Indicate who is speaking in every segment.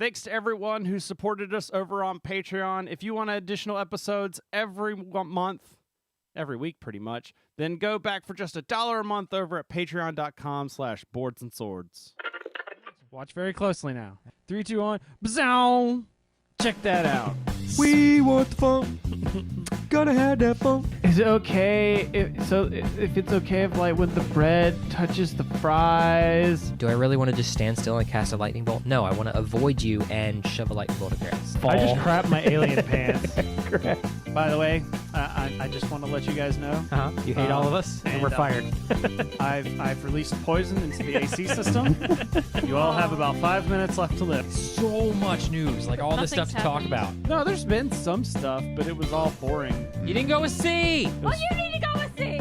Speaker 1: Thanks to everyone who supported us over on Patreon. If you want additional episodes every month, every week pretty much, then go back for just $1 a month over at patreon.com/boardsandswords.
Speaker 2: Watch very closely now. 3, 2, 1. Bzow! Check that out.
Speaker 3: We want the fun. Gotta have that fun.
Speaker 2: Is it okay if it's okay if like when the bread touches the fries?
Speaker 4: Do I really want to just stand still and cast a lightning bolt? No, I want to avoid you and shove a lightning bolt across.
Speaker 2: I just crap my alien pants. By the way, I just want to let you guys know.
Speaker 4: You hate all of us, and we're fired.
Speaker 2: I've released poison into the AC system. You all have about 5 minutes left to live.
Speaker 4: So much news, like all this stuff to talk about.
Speaker 2: No, there's been some stuff, but it was all boring.
Speaker 4: You didn't go with C.
Speaker 5: Well, you need to go with C.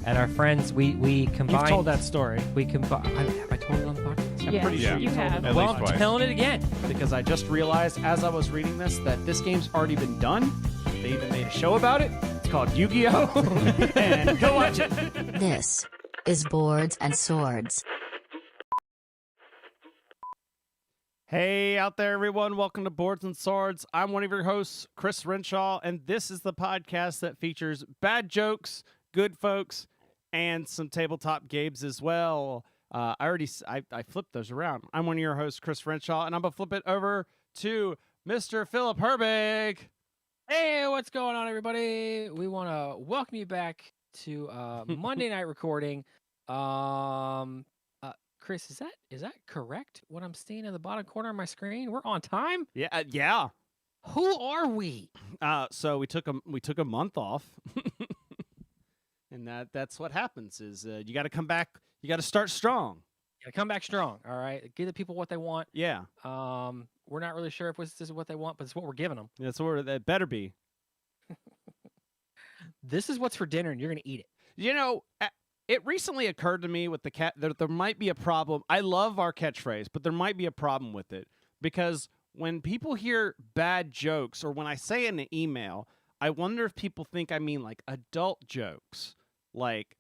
Speaker 4: And our friends, we combined.
Speaker 2: You've told that story.
Speaker 4: We combined. Have I told it on the podcast?
Speaker 2: I'm pretty sure
Speaker 5: you have.
Speaker 4: Well, I'm telling it again.
Speaker 1: Because I just realized as I was reading this that this game's already been done. They even made a show about it. It's called Yu-Gi-Oh! And go watch it.
Speaker 6: This is Boards and Swords.
Speaker 1: Hey out there, everyone. Welcome to Boards and Swords. I'm one of your hosts, Chris Renshaw, and this is the podcast that features bad jokes, good folks, and some tabletop games as well. I flipped those around. I'm one of your hosts, Chris Renshaw, and I'm going to flip it over to Mr. Philip Herbig.
Speaker 4: Hey, what's going on, everybody? We want to welcome you back to Monday night recording. Chris, is that correct? What I'm seeing in the bottom corner of my screen? We're on time?
Speaker 1: Yeah.
Speaker 4: Who are we?
Speaker 1: So we took a month off. And that's what happens is you got to come back. You got to start strong.
Speaker 4: You gotta come back strong, all right? Give the people what they want.
Speaker 1: Yeah.
Speaker 4: We're not really sure if this is what they want, but it's what we're giving them.
Speaker 1: That's what it better be.
Speaker 4: This is what's for dinner, and you're going to eat it.
Speaker 1: You know, it recently occurred to me with the cat that there might be a problem. I love our catchphrase, but there might be a problem with it because when people hear bad jokes or when I say in an email, I wonder if people think I mean like adult jokes, like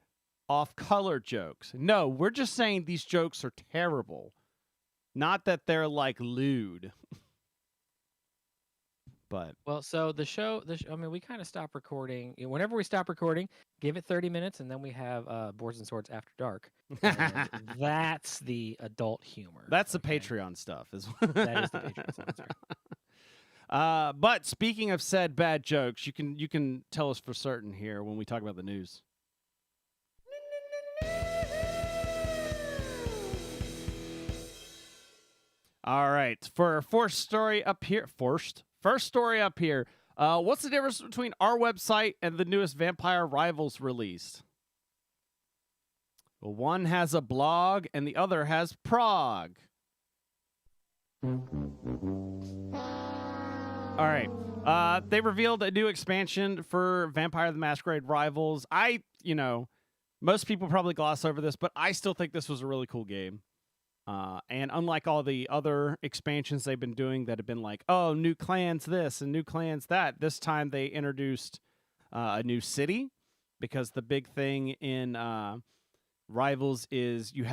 Speaker 1: off-color jokes. No, we're just saying these jokes are terrible, not that they're like lewd. But
Speaker 4: well, so the show, I mean, we kind of stop recording. Whenever we stop recording, give it 30 minutes, and then we have Boards and Swords After Dark. And that's the adult humor.
Speaker 1: That's the Patreon stuff.
Speaker 4: That is the Patreon stuff. That's right.
Speaker 1: But speaking of said bad jokes, you can tell us for certain here when we talk about the news. All right, for our first story up here, First story up here. What's the difference between our website and the newest Vampire Rivals release? Well, one has a blog and the other has Prague. All right. They revealed a new expansion for Vampire the Masquerade Rivals. Most people probably gloss over this, but I still think this was a really cool game. And unlike all the other expansions they've been doing that have been like, oh, new clans this and new clans that, this time they introduced a new city because the big thing in Rivals is you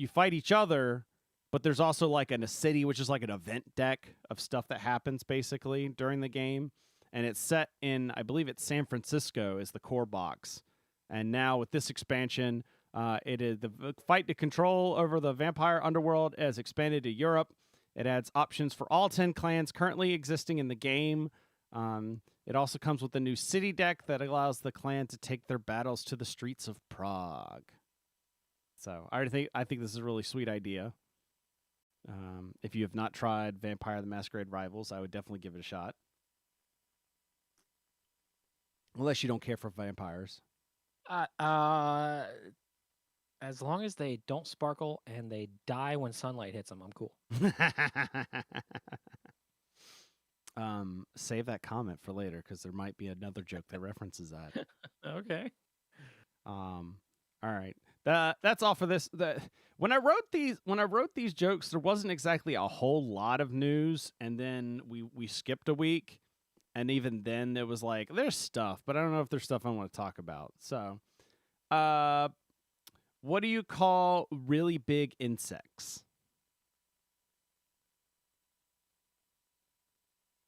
Speaker 1: fight each other, but there's also like a city, which is like an event deck of stuff that happens basically during the game. And it's set in, I believe it's San Francisco is the core box. And now with this expansion, it is the fight to control over the vampire underworld has expanded to Europe. It adds options for all 10 clans currently existing in the game. It also comes with a new city deck that allows the clan to take their battles to the streets of Prague. So I think this is a really sweet idea. If you have not tried Vampire the Masquerade Rivals, I would definitely give it a shot. Unless you don't care for vampires.
Speaker 4: As long as they don't sparkle and they die when sunlight hits them, I'm cool.
Speaker 1: Save that comment for later because there might be another joke that references that.
Speaker 4: Okay.
Speaker 1: All right. That's all for this. When I wrote these jokes, there wasn't exactly a whole lot of news, and then we skipped a week, and even then it was like there's stuff, but I don't know if there's stuff I want to talk about. So, what do you call really big insects?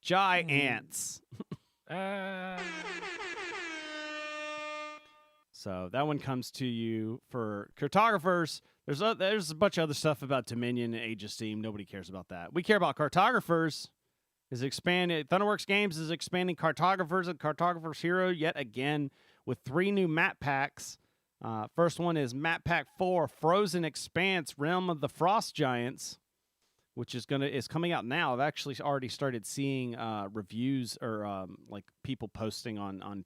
Speaker 1: Giants. So that one comes to you for Cartographers. There's a bunch of other stuff about Dominion and Age of Steam. Nobody cares about that. We care about Cartographers. Is expanding. Thunderworks Games is expanding Cartographers and Cartographers Hero yet again with 3 new map packs. First one is Map Pack 4, Frozen Expanse, Realm of the Frost Giants, which is coming out now. I've actually already started seeing reviews or like people posting on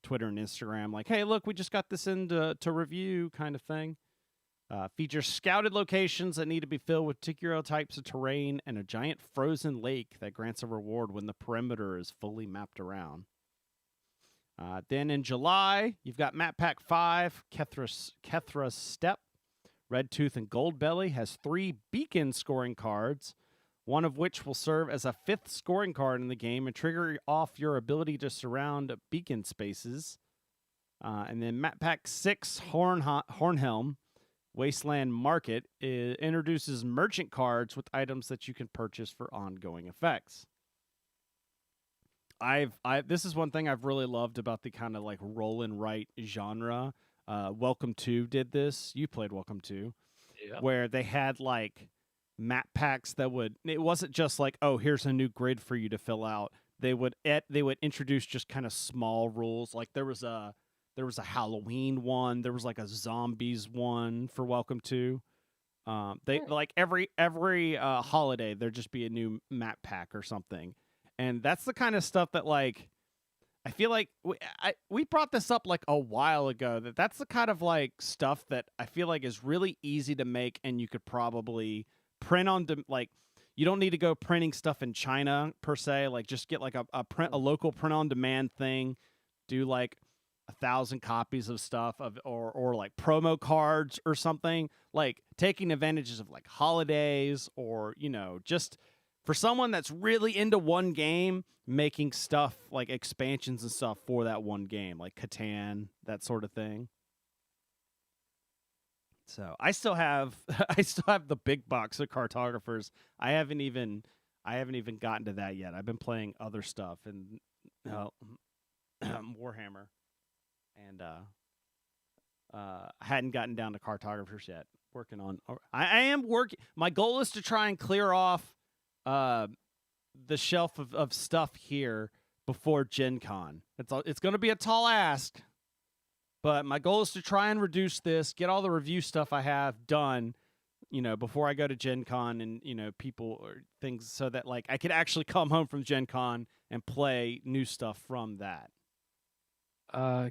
Speaker 1: Twitter and Instagram, like, "Hey, look, we just got this in to review," kind of thing. Features scouted locations that need to be filled with particular types of terrain and a giant frozen lake that grants a reward when the perimeter is fully mapped around. Then in July, you've got Map Pack 5, Kethra's Step. Red Tooth and Gold Belly has 3 beacon scoring cards, one of which will serve as a 5th scoring card in the game and trigger off your ability to surround beacon spaces. And then Map Pack 6, Hornhelm, Wasteland Market, introduces merchant cards with items that you can purchase for ongoing effects. This is one thing I've really loved about the kind of like roll and write genre. Welcome 2 did this. You played Welcome 2, where they had like map packs that it wasn't just like, oh, here's a new grid for you to fill out. They would introduce just kind of small rules. Like there was a Halloween one. There was like a zombies one for Welcome 2. They like every holiday there'd just be a new map pack or something, and that's the kind of stuff that like I feel like we brought this up like a while ago. That's the kind of like stuff that I feel like is really easy to make, and you could probably print on like. You don't need to go printing stuff in China per se. Like just get like a local print on demand thing. Do like 1,000 copies of stuff or like promo cards or something, like taking advantages of like holidays or, just for someone that's really into one game, making stuff like expansions and stuff for that one game, like Catan, that sort of thing. So I still have the big box of Cartographers. I haven't even gotten to that yet. I've been playing other stuff and Warhammer. And I hadn't gotten down to Cartographers yet. Working on. I am working. My goal is to try and clear off the shelf of stuff here before Gen Con. It's going to be a tall ask, but my goal is to try and reduce this, get all the review stuff I have done, before I go to Gen Con and, people or things, so that like I could actually come home from Gen Con and play new stuff from that.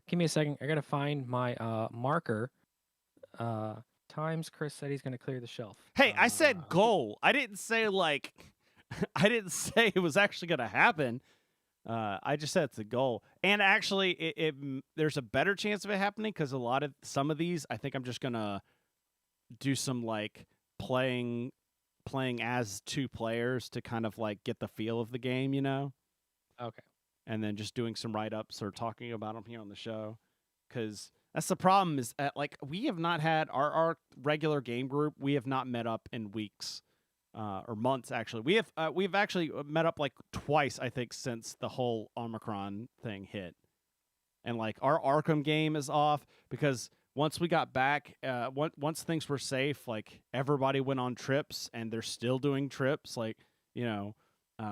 Speaker 4: Give me a second. I gotta find my marker. Times Chris said he's gonna clear the shelf.
Speaker 1: Hey, I said goal. I didn't say like I didn't say it was actually gonna happen. I just said it's a goal. And actually there's a better chance of it happening because some of these I think I'm just gonna do some like playing as 2 players to kind of like get the feel of the game,
Speaker 4: Okay.
Speaker 1: And then just doing some write-ups or talking about them here on the show. Because that's the problem is like we have not had our regular game group. We have not met up in weeks or months, actually. We've actually met up like twice, I think, since the whole Omicron thing hit. And like our Arkham game is off because once we got back, once things were safe, like everybody went on trips and they're still doing trips. Like,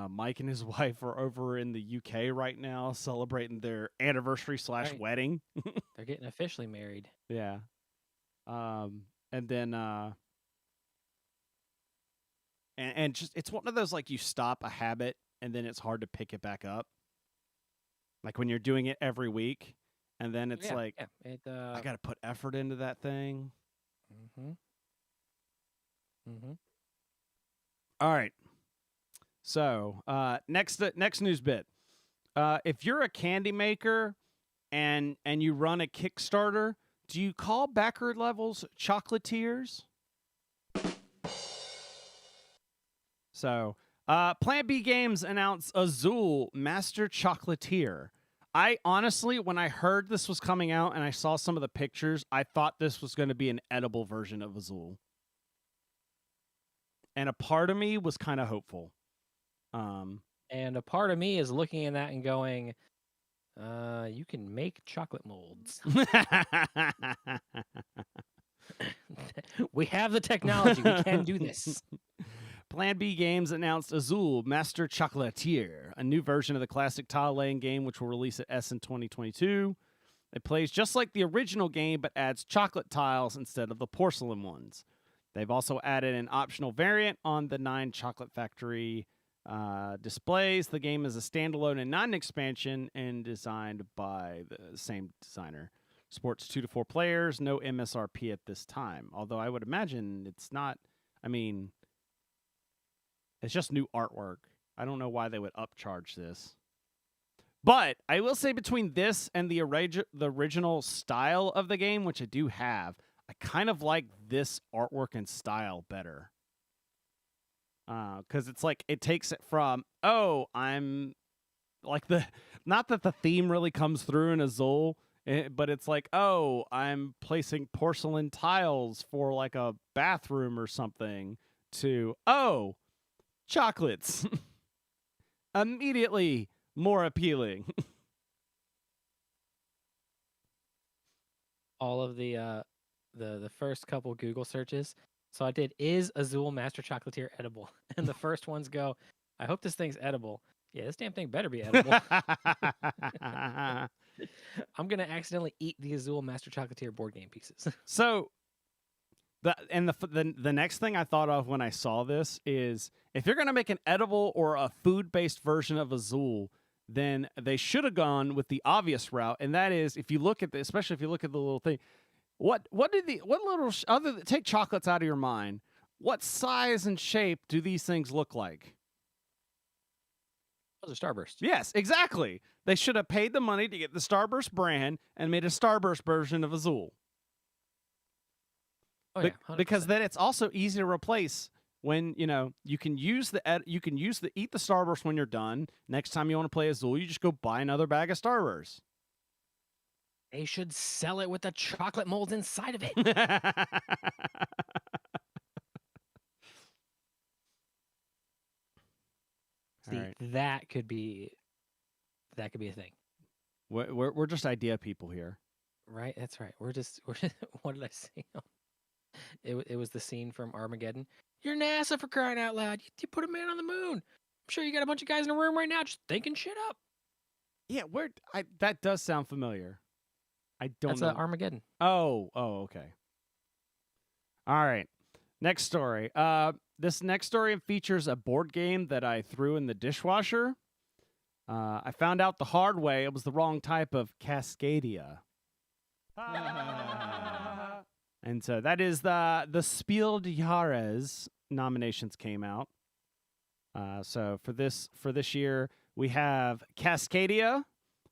Speaker 1: Mike and his wife are over in the UK right now celebrating their anniversary / wedding.
Speaker 4: They're getting officially married.
Speaker 1: Yeah. And then and just it's one of those like you stop a habit and then it's hard to pick it back up. Like when you're doing it every week and then it's I got to put effort into that thing. All right. So, next news bit. If you're a candy maker and you run a Kickstarter, do you call backer levels chocolatiers? So, Plan B Games announced Azul Master Chocolatier. I honestly, when I heard this was coming out and I saw some of the pictures, I thought this was going to be an edible version of Azul. And a part of me was kind of hopeful.
Speaker 4: And a part of me is looking at that and going, you can make chocolate molds. We have the technology. We can do this.
Speaker 1: Plan B Games announced Azul Master Chocolatier, a new version of the classic tile-laying game which will release at Essen 2022. It plays just like the original game, but adds chocolate tiles instead of the porcelain ones. They've also added an optional variant on the 9 Chocolate Factory displays. The game is a standalone and not an expansion, and designed by the same designer. Sports 2 to 4 players, no MSRP at this time. Although I would imagine it's not, I mean, it's just new artwork. I don't know why they would upcharge this. But I will say between this and the original style of the game, which I do have, I kind of like this artwork and style better. Because it's like, it takes it from, oh, I'm like not that the theme really comes through in Azul, but it's like, oh, I'm placing porcelain tiles for like a bathroom or something, to, oh, chocolates. Immediately more appealing.
Speaker 4: All of the first couple Google searches. So I did, is Azul Master Chocolatier edible? And the first ones go, I hope this thing's edible. Yeah, this damn thing better be edible. I'm gonna accidentally eat the Azul Master Chocolatier board game pieces.
Speaker 1: So, the next thing I thought of when I saw this is, if you're gonna make an edible or a food-based version of Azul, then they should have gone with the obvious route, and that is, if you look at especially if you look at the little thing, what little other than, take chocolates out of your mind, what size and shape do these things look like?
Speaker 4: Those are Starbursts.
Speaker 1: Yes, exactly. They should have paid the money to get the Starburst brand and made a Starburst version of Azul.
Speaker 4: Oh yeah, 100%.
Speaker 1: Because then it's also easy to replace. When you can use the eat the Starburst when you're done. Next time you want to play Azul, you just go buy another bag of Starburst.
Speaker 4: They should sell it with the chocolate molds inside of it. See,
Speaker 1: right.
Speaker 4: that could be a thing.
Speaker 1: We're just idea people here,
Speaker 4: right? That's right. We're just what did I say? It was the scene from Armageddon. You're NASA, for crying out loud. You put a man on the moon. I'm sure you got a bunch of guys in a room right now just thinking shit up.
Speaker 1: Yeah, that does sound familiar. I don't know.
Speaker 4: That's Armageddon.
Speaker 1: Oh, okay. All right. Next story. This next story features a board game that I threw in the dishwasher. I found out the hard way it was the wrong type of Cascadia. And so that is the Spiel Des Jahres nominations came out. So for this year, we have Cascadia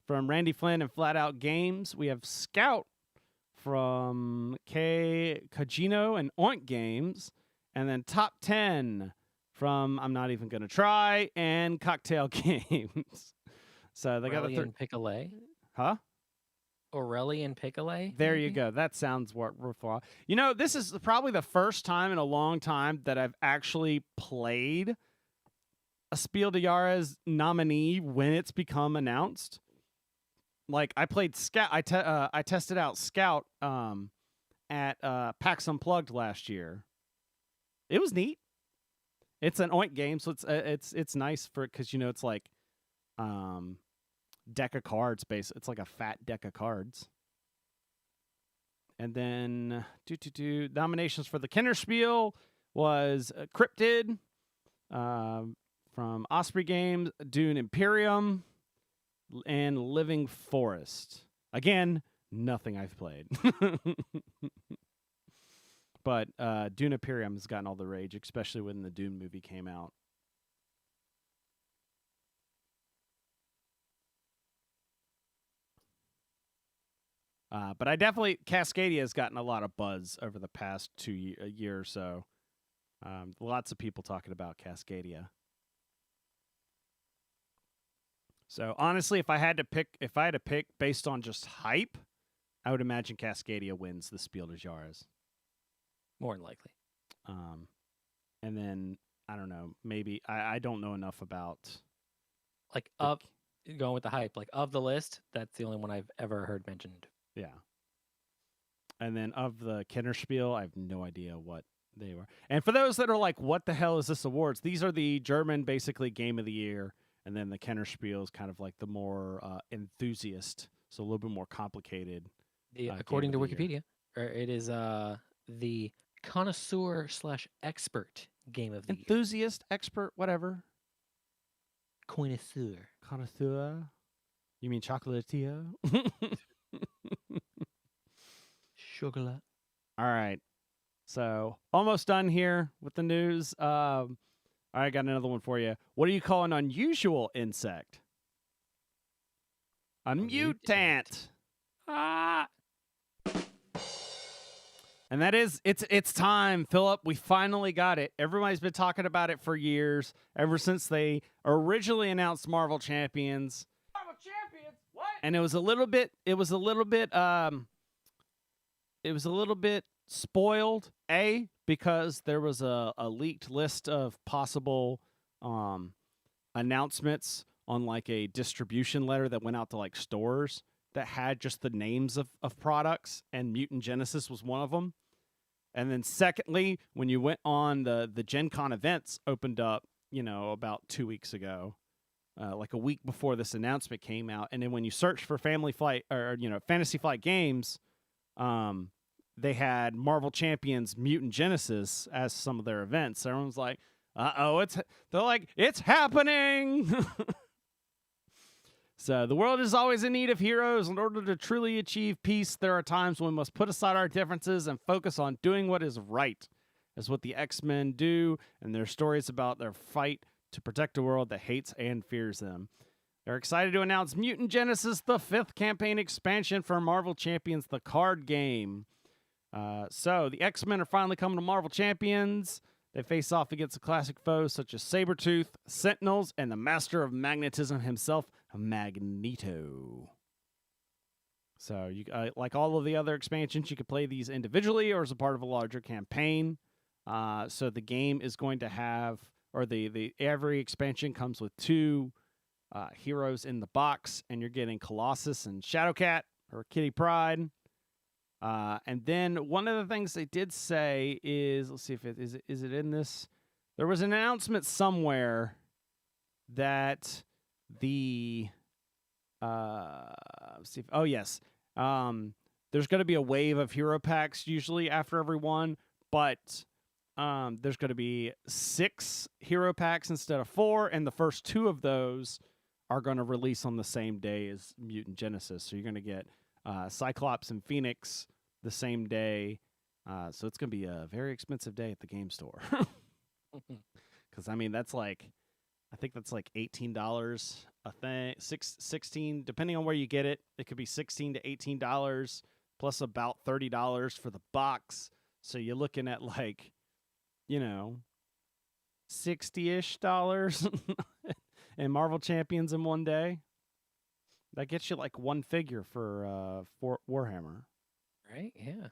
Speaker 1: from Randy Flynn and Flat Out Games. We have Scout from Cagino and Oink Games. And then Top 10 from I'm Not Even Gonna Try and Cocktail Games. So they got
Speaker 4: Aurelian Picolet.
Speaker 1: Huh?
Speaker 4: Aurelian Picolet.
Speaker 1: There you go. That sounds worthwhile. This is probably the first time in a long time that I've actually played a Spiel Des Jahres nominee when it's become announced. Like, I played Scout. I tested out Scout at PAX Unplugged last year. It was neat. It's an Oink game, so it's nice because it's like deck of cards based. It's like a fat deck of cards. And then nominations for the Kennerspiel was Cryptid from Osprey Games, Dune Imperium, and Living Forest. Again, nothing I've played. But Dune Imperium has gotten all the rage, especially when the Dune movie came out. But I definitely, Cascadia has gotten a lot of buzz over the past year or so. Lots of people talking about Cascadia. So honestly, if I had to pick based on just hype, I would imagine Cascadia wins the Spiel des Jahres.
Speaker 4: More than likely.
Speaker 1: And then I don't know, maybe I don't know enough about
Speaker 4: Like going with the hype, like of the list, that's the only one I've ever heard mentioned.
Speaker 1: Yeah. And then of the Kennerspiel, I have no idea what they were. And for those that are like, what the hell is this awards? These are the German, basically, Game of the Year. And then the Kennerspiel is kind of like the more enthusiast, so a little bit more complicated.
Speaker 4: According to
Speaker 1: Game of the
Speaker 4: Wikipedia, it is the connoisseur/expert game of the year.
Speaker 1: Enthusiast, expert, whatever.
Speaker 4: Connoisseur.
Speaker 1: Connoisseur. You mean chocolatier?
Speaker 4: Chocolat.
Speaker 1: All right. So almost done here with the news. I got another one for you. What do you call an unusual insect? A mutant. Ah. And that is, it's time, Philip. We finally got it. Everybody's been talking about it for years, ever since they originally announced Marvel Champions. Marvel Champions? What? And it was a little bit spoiled, because there was a leaked list of possible announcements on like a distribution letter that went out to like stores that had just the names of products, and Mutant Genesis was one of them. And then secondly, when you went on the Gen Con events opened up, about 2 weeks ago, like a week before this announcement came out. And then when you searched for Fantasy Flight Games, they had Marvel Champions Mutant Genesis as some of their events. Everyone's like, it's happening. So the world is always in need of heroes. In order to truly achieve peace, there are times when we must put aside our differences and focus on doing what is right. That's what the X-Men do, and their stories about their fight to protect a world that hates and fears them. They're excited to announce Mutant Genesis, the 5th campaign expansion for Marvel Champions, the card game. So the X-Men are finally coming to Marvel Champions. They face off against the classic foes such as Sabretooth, Sentinels, and the Master of Magnetism himself, Magneto. So, you like all of the other expansions, you could play these individually or as a part of a larger campaign. So the game is going to have, or the every expansion comes with 2 heroes in the box, and you're getting Colossus and Shadowcat, or Kitty Pryde. And then one of the things they did say is, let's see if it is it in this. There was an announcement somewhere that the let's see if, oh yes, there's going to be a wave of hero packs usually after every one, but there's going to be 6 hero packs instead of 4, and the first 2 of those are going to release on the same day as Mutant Genesis. So you're going to get Cyclops and Phoenix the same day. So it's going to be a very expensive day at the game store. Because, I mean, that's like, I think that's like $18 a thing, 16, depending on where you get it. It could be $16 to $18 plus about $30 for the box. So you're looking at like, $60-ish and Marvel Champions in one day. That gets you like one figure for Warhammer.
Speaker 4: Right? Yeah.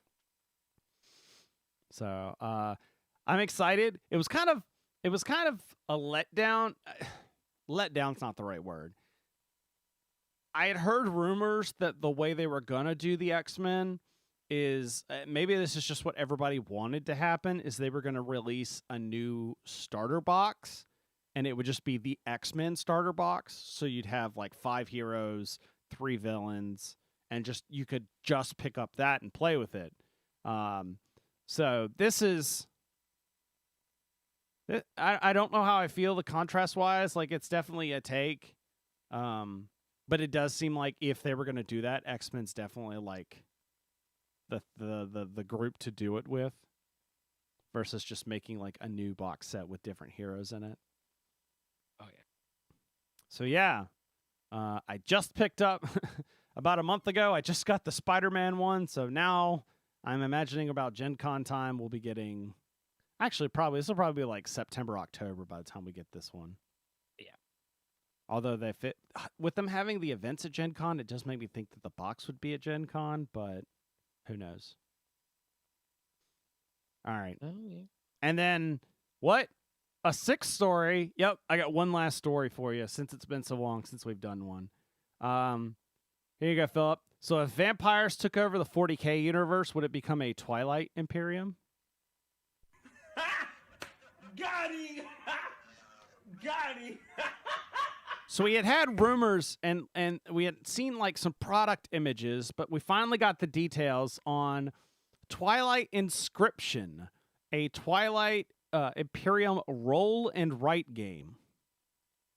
Speaker 1: So I'm excited. It was kind of a letdown. Letdown's not the right word. I had heard rumors that the way they were gonna do the X-Men is maybe this is just what everybody wanted to happen, is they were gonna release a new starter box, and it would just be the X-Men starter box. So you'd have like 5 heroes, 3 villains, and you could just pick up that and play with it. So this is, I don't know how I feel the contrast wise. Like, it's definitely a take, but it does seem like if they were going to do that, X-Men's definitely like the group to do it with, versus just making like a new box set with different heroes in it.
Speaker 4: Oh yeah.
Speaker 1: So yeah, I just picked up about a month ago. I just got the Spider-Man one, so now I'm imagining about Gen Con time we'll be getting. Actually, this will probably be like September, October by the time we get this one.
Speaker 4: Yeah.
Speaker 1: Although they fit with them having the events at Gen Con, it does make me think that the box would be at Gen Con, but who knows? All right.
Speaker 4: Oh yeah.
Speaker 1: And then what? A sixth story. Yep, I got one last story for you since it's been so long since we've done one. Here you go, Philip. So if vampires took over the 40K universe, would it become a Twilight Imperium?
Speaker 3: Got him! Got him!
Speaker 1: So we had rumors and we had seen like some product images, but we finally got the details on Twilight Inscription, a Twilight Imperium roll and write game.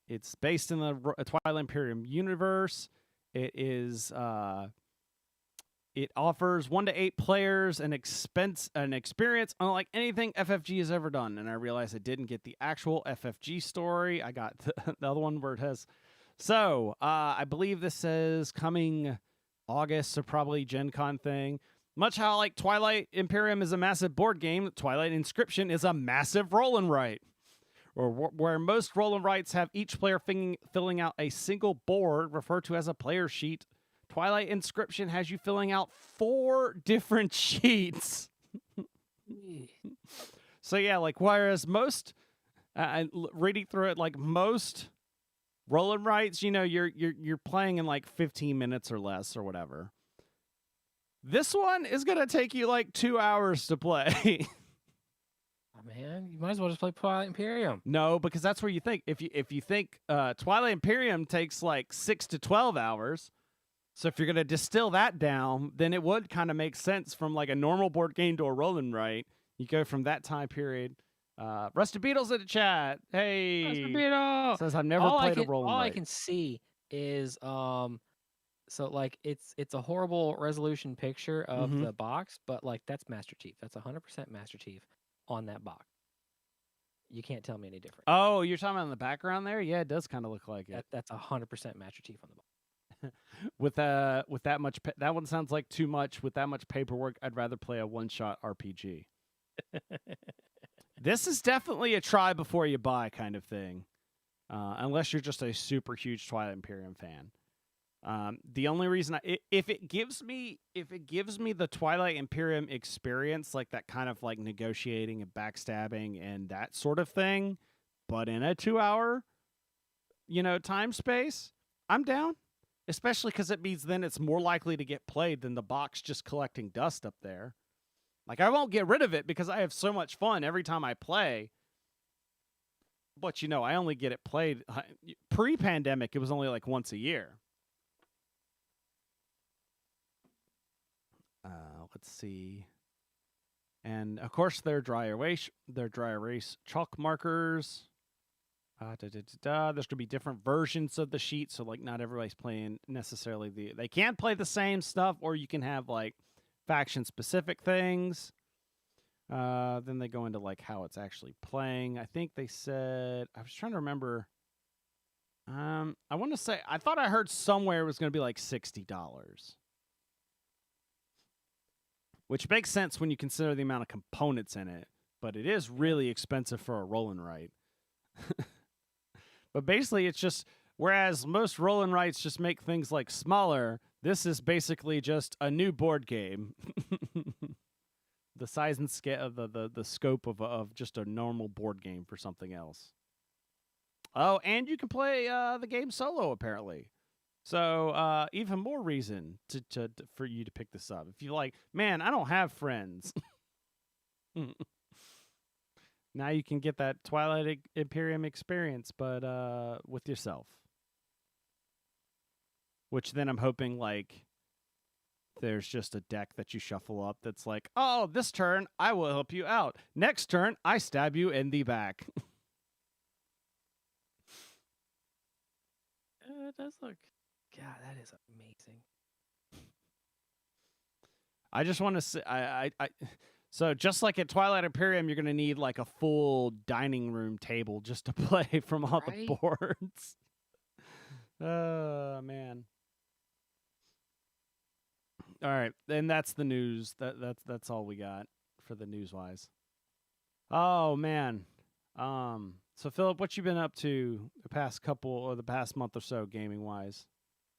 Speaker 1: It's based in the Twilight Imperium universe. It is it offers 1 to 8 players an experience unlike anything FFG has ever done. And I realized I didn't get the actual FFG story. I got the other one where it has. So I believe this says coming August, so probably Gen Con thing. Much how like Twilight Imperium is a massive board game, Twilight Inscription is a massive roll and write. Or where most roll and writes have each player filling out a single board referred to as a player sheet. Twilight Inscription has you filling out 4 different sheets. So yeah, like whereas most, reading through it, like most roll and writes, you know, you're playing in like 15 minutes or less or whatever. This one is gonna take you like 2 hours to play.
Speaker 4: Man, you might as well just play Twilight Imperium.
Speaker 1: No, because that's where you think. If you think Twilight Imperium takes like 6 to 12 hours, so if you're gonna distill that down, then it would kind of make sense from like a normal board game to a roll and write. You go from that time period. Rusty Beetle's in the chat. Hey,
Speaker 4: Rusty Beetle
Speaker 1: says I've never played a roll and
Speaker 4: all
Speaker 1: write.
Speaker 4: I can see is so like it's a horrible resolution picture of the box, but like that's Master Chief. That's 100% Master Chief on that box. You can't tell me any different.
Speaker 1: Oh, you're talking about in the background there? Yeah, it does kind of look like it.
Speaker 4: That's 100% Master Chief on the box.
Speaker 1: With that much, that one sounds like too much. With that much paperwork, I'd rather play a one-shot RPG. This is definitely a try before you buy kind of thing, unless you're just a super huge Twilight Imperium fan. The only reason if it gives me the Twilight Imperium experience, like that kind of like negotiating and backstabbing and that sort of thing, but in a 2-hour, time space, I'm down. Especially because it means then it's more likely to get played than the box just collecting dust up there. Like I won't get rid of it because I have so much fun every time I play. But I only get it played pre-pandemic. It was only like once a year. Let's see. And of course, their dry erase chalk markers. There's going to be different versions of the sheet, so like not everybody's playing necessarily they can play the same stuff, or you can have like faction specific things. Then they go into like how it's actually playing. I think they said, I was trying to remember. I want to say I thought I heard somewhere it was going to be like $60. Which makes sense when you consider the amount of components in it, but it is really expensive for a roll and write. But basically, it's just, whereas most roll and writes just make things like smaller, this is basically just a new board game. The size and scale, the scope of just a normal board game for something else. Oh, and you can play the game solo, apparently. So even more reason for you to pick this up. If you're like, man, I don't have friends. Now you can get that Twilight Imperium experience, but with yourself. Which then I'm hoping like there's just a deck that you shuffle up that's like, oh, this turn I will help you out. Next turn I stab you in the back.
Speaker 4: It does look. God, that is amazing.
Speaker 1: I just want to say, so just like at Twilight Imperium, you're going to need like a full dining room table just to play from all the boards. Oh, man. All right, and that's the news. That's all we got for the news-wise. Oh, man. So Philip, what you been up to the past month or so, gaming-wise?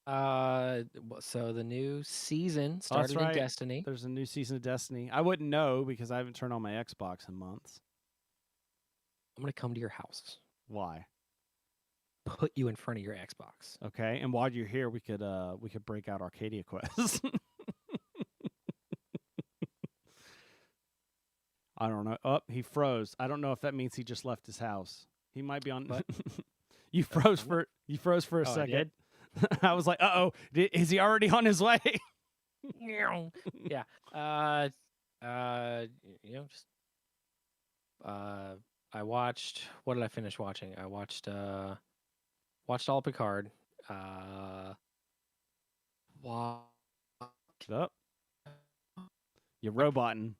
Speaker 4: So the new season started in Destiny.
Speaker 1: There's a new season of Destiny. I wouldn't know because I haven't turned on my Xbox in months.
Speaker 4: I'm gonna come to your house,
Speaker 1: Why?
Speaker 4: put you in front of your Xbox.
Speaker 1: Okay, and while you're here, we could break out Arcadia Quest. I don't know. Oh, he froze. I don't know if that means he just left his house. He might be on.
Speaker 4: What?
Speaker 1: You froze for a
Speaker 4: Oh, I
Speaker 1: second.
Speaker 4: did?
Speaker 1: I was like, "Uh oh, is he already on his way?"
Speaker 4: Yeah. Just I watched. What did I finish watching? I watched all Picard. Wa-
Speaker 1: Up. You're roboting.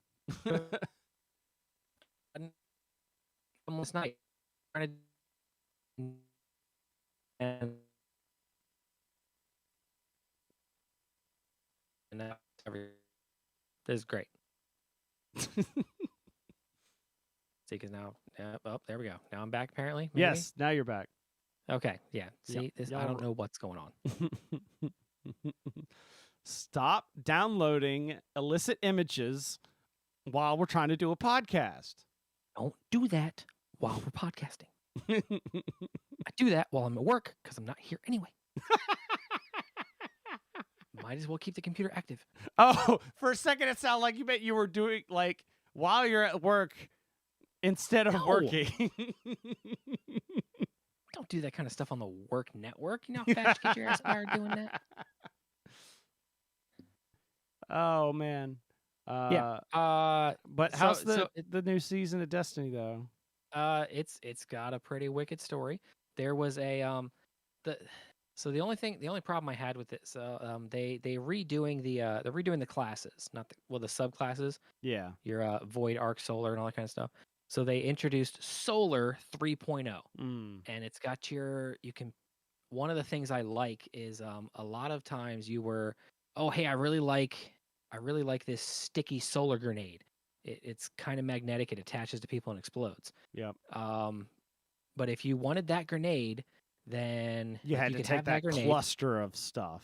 Speaker 4: last night. And that's this is great. See, because now, oh, there we go. Now I'm back. Apparently, maybe?
Speaker 1: Yes, now you're back.
Speaker 4: Okay. Yeah. See,
Speaker 1: Yep.
Speaker 4: this
Speaker 1: Y'all
Speaker 4: I don't
Speaker 1: are-
Speaker 4: know what's going on.
Speaker 1: Stop downloading illicit images while we're trying to do a podcast.
Speaker 4: Don't do that while we're podcasting. I do that while I'm at work because I'm not here anyway. Might as well keep the computer active.
Speaker 1: Oh, for a second it sounded like you meant you were doing like while you're at work instead of
Speaker 4: No.
Speaker 1: working.
Speaker 4: Don't do that kind of stuff on the work network. You know how fast you get your ass fired doing that?
Speaker 1: Oh man.
Speaker 4: Yeah.
Speaker 1: But
Speaker 4: so-
Speaker 1: how's
Speaker 4: so
Speaker 1: the new season of Destiny though?
Speaker 4: It's got a pretty wicked story. There was a the only problem I had with it, they're redoing the classes, not the subclasses.
Speaker 1: Yeah.
Speaker 4: Your Void, Arc, Solar, and all that kind of stuff. So they introduced Solar 3.0,
Speaker 1: Mm.
Speaker 4: and it's got one of the things I like is a lot of times hey, I really like this sticky solar grenade. It's kind of magnetic. It attaches to people and explodes.
Speaker 1: Yep.
Speaker 4: But if you wanted that grenade, then
Speaker 1: You had to
Speaker 4: could
Speaker 1: take
Speaker 4: have
Speaker 1: that
Speaker 4: grenade.
Speaker 1: cluster of stuff.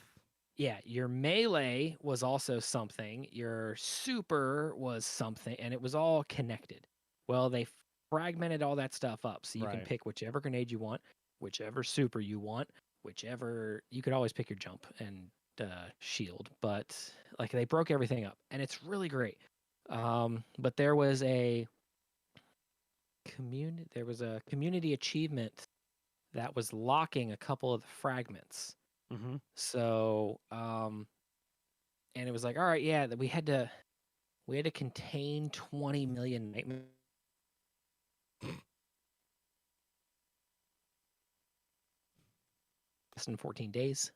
Speaker 4: Yeah, your melee was also something. Your super was something, and it was all connected. Well, they fragmented all that stuff up, so you can
Speaker 1: Right.
Speaker 4: pick whichever grenade you want, whichever super you want, whichever. You could always pick your jump and shield, but like they broke everything up, and it's really great. But there was a community achievement that was locking a couple of the fragments.
Speaker 1: Mm-hmm.
Speaker 4: So, and it was like, all right, yeah, that we had to contain 20 million nightmares. Less than 14 days.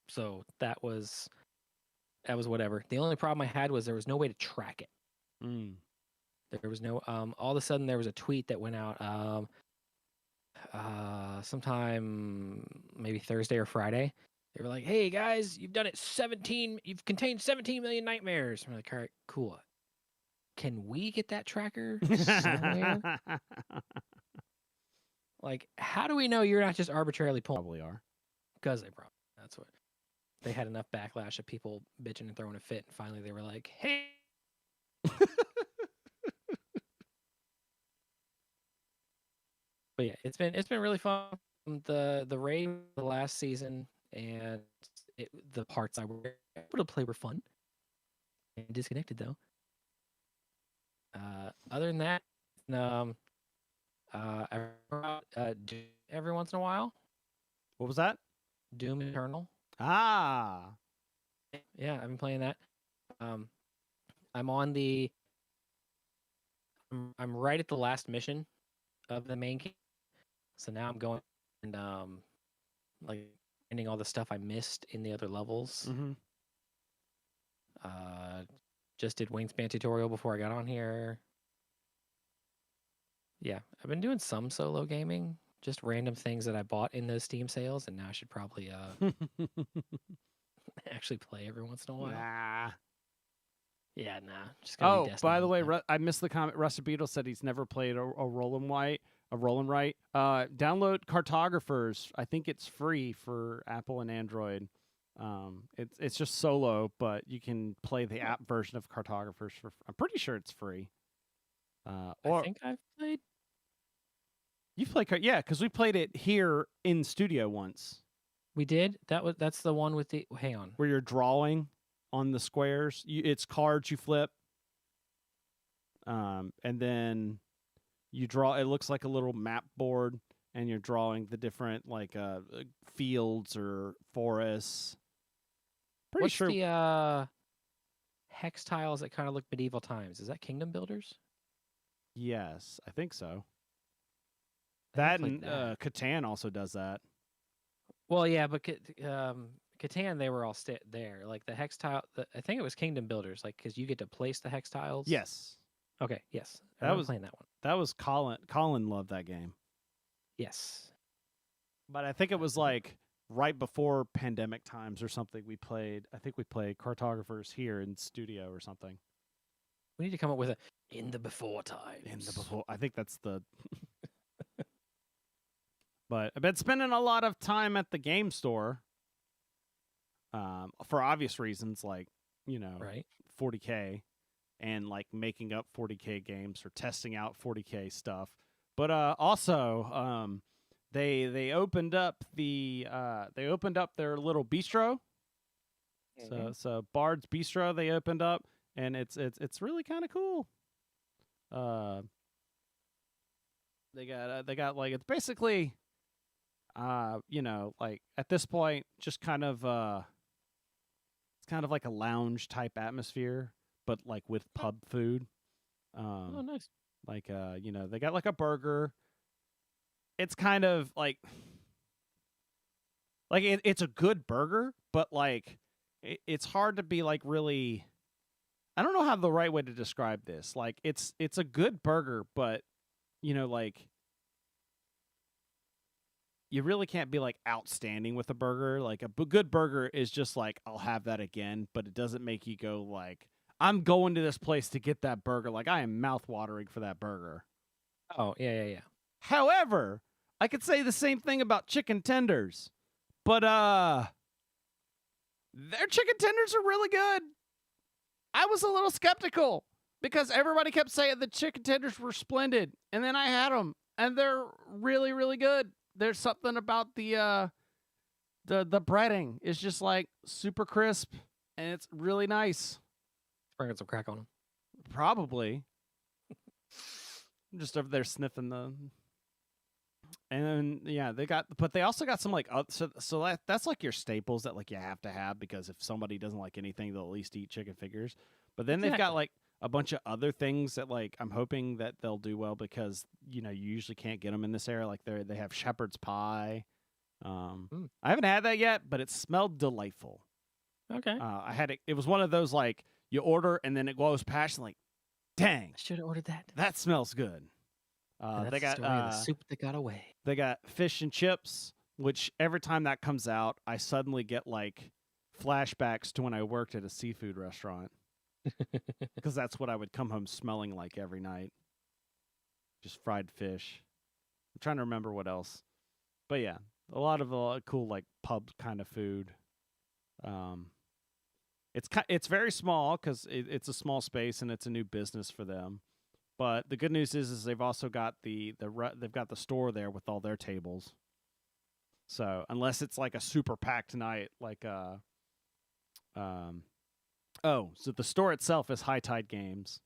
Speaker 4: So that was whatever. The only problem I had was there was no way to track it.
Speaker 1: Mm.
Speaker 4: There was no all of a sudden there was a tweet that went out sometime maybe Thursday or Friday. They were like, "Hey guys, you've contained 17 million nightmares." I'm like, "All right, cool. Can we get that tracker somewhere?" Like, how do we know you're not just arbitrarily pulling?
Speaker 1: Probably are.
Speaker 4: Because they probably. That's what. They had enough backlash of people bitching and throwing a fit, and finally they were like, "Hey." But yeah, it's been really fun. The raid the last season and the parts I were able to play were fun. And disconnected though. Other than that, every once in a while,
Speaker 1: What was that?
Speaker 4: Doom Eternal.
Speaker 1: Ah.
Speaker 4: Yeah, I've been playing that. I'm on the. I'm right at the last mission of the main game, so now I'm going and like finding all the stuff I missed in the other levels.
Speaker 1: Mm-hmm.
Speaker 4: Just did Wingspan tutorial before I got on here. Yeah, I've been doing some solo gaming, just random things that I bought in those Steam sales, and now I should probably actually play every once in a while.
Speaker 1: Nah.
Speaker 4: Yeah, nah. Just gonna be
Speaker 1: Oh,
Speaker 4: Destiny
Speaker 1: by the
Speaker 4: all
Speaker 1: way,
Speaker 4: day.
Speaker 1: I missed the comment. Rusted Beetle said he's never played a roll and right. Download Cartographers. I think it's free for Apple and Android. It's just solo, but you can play the app version of Cartographers for. I'm pretty sure it's free.
Speaker 4: I
Speaker 1: Or
Speaker 4: think I've played.
Speaker 1: you've played, yeah, because we played it here in studio once,
Speaker 4: We did. That's the one with the. Hang on.
Speaker 1: where you're drawing on the squares. It's cards you flip, and then you draw. It looks like a little map board, and you're drawing the different like fields or forests. Pretty
Speaker 4: What's
Speaker 1: sure.
Speaker 4: the hex tiles that kind of look medieval times? Is that Kingdom Builders?
Speaker 1: Yes, I think so.
Speaker 4: I
Speaker 1: That
Speaker 4: think I
Speaker 1: and
Speaker 4: played that.
Speaker 1: Catan also does that.
Speaker 4: Well, yeah, but Catan, they were all there. Like the hex tile, I think it was Kingdom Builders, like because you get to place the hex tiles.
Speaker 1: Yes,
Speaker 4: Okay. Yes. I
Speaker 1: That
Speaker 4: remember
Speaker 1: was-
Speaker 4: playing that one.
Speaker 1: that was Colin. Colin loved that game,
Speaker 4: Yes.
Speaker 1: but I think it was like right before pandemic times or something. We played. I think we played Cartographers here in studio or something.
Speaker 4: We need to come up with a in the before times.
Speaker 1: In the before, I think that's the. But I've been spending a lot of time at the game store. For obvious reasons, like
Speaker 4: Right.
Speaker 1: 40K, and like making up 40K games or testing out 40K stuff. But also, they opened up their little bistro. So Bards Bistro they opened up, and it's really kind of cool. They got like, it's basically like at this point just kind of it's kind of like a lounge type atmosphere, but like with pub food.
Speaker 4: Oh, nice.
Speaker 1: Like they got like a burger. It's kind of like it's a good burger, but like it's hard to be like really. I don't know how the right way to describe this. Like it's a good burger, but like you really can't be like outstanding with a burger. Like a good burger is just like, I'll have that again, but it doesn't make you go like, I'm going to this place to get that burger. Like I am mouth-watering for that burger.
Speaker 4: Oh, yeah.
Speaker 1: However, I could say the same thing about chicken tenders, but their chicken tenders are really good. I was a little skeptical because everybody kept saying the chicken tenders were splendid, and then I had them, and they're really, really good. There's something about the breading is just like super crisp, and it's really nice.
Speaker 4: Sprinkle some crack on them.
Speaker 1: Probably. I'm just over there sniffing the. And then yeah, they also got some like so that's like your staples that like you have to have, because if somebody doesn't like anything, they'll at least eat chicken fingers. But then they've got
Speaker 4: Exactly.
Speaker 1: like a bunch of other things that like I'm hoping that they'll do well, because you usually can't get them in this area. Like they have shepherd's pie. I haven't had that yet, but it smelled delightful.
Speaker 4: Okay.
Speaker 1: I had it. It was one of those like you order and then it goes past and like, dang,
Speaker 4: I should have ordered that.
Speaker 1: that smells good.
Speaker 4: And that's
Speaker 1: They
Speaker 4: the
Speaker 1: got
Speaker 4: story of the soup that got away.
Speaker 1: they got fish and chips, which every time that comes out, I suddenly get like flashbacks to when I worked at a seafood restaurant, because that's what I would come home smelling like every night. Just fried fish. I'm trying to remember what else, but yeah, a lot of cool like pub kind of food. It's very small because it's a small space and it's a new business for them. But the good news is they've also got they've got the store there with all their tables. So unless it's like a super packed night, like so the store itself is High Tide Games.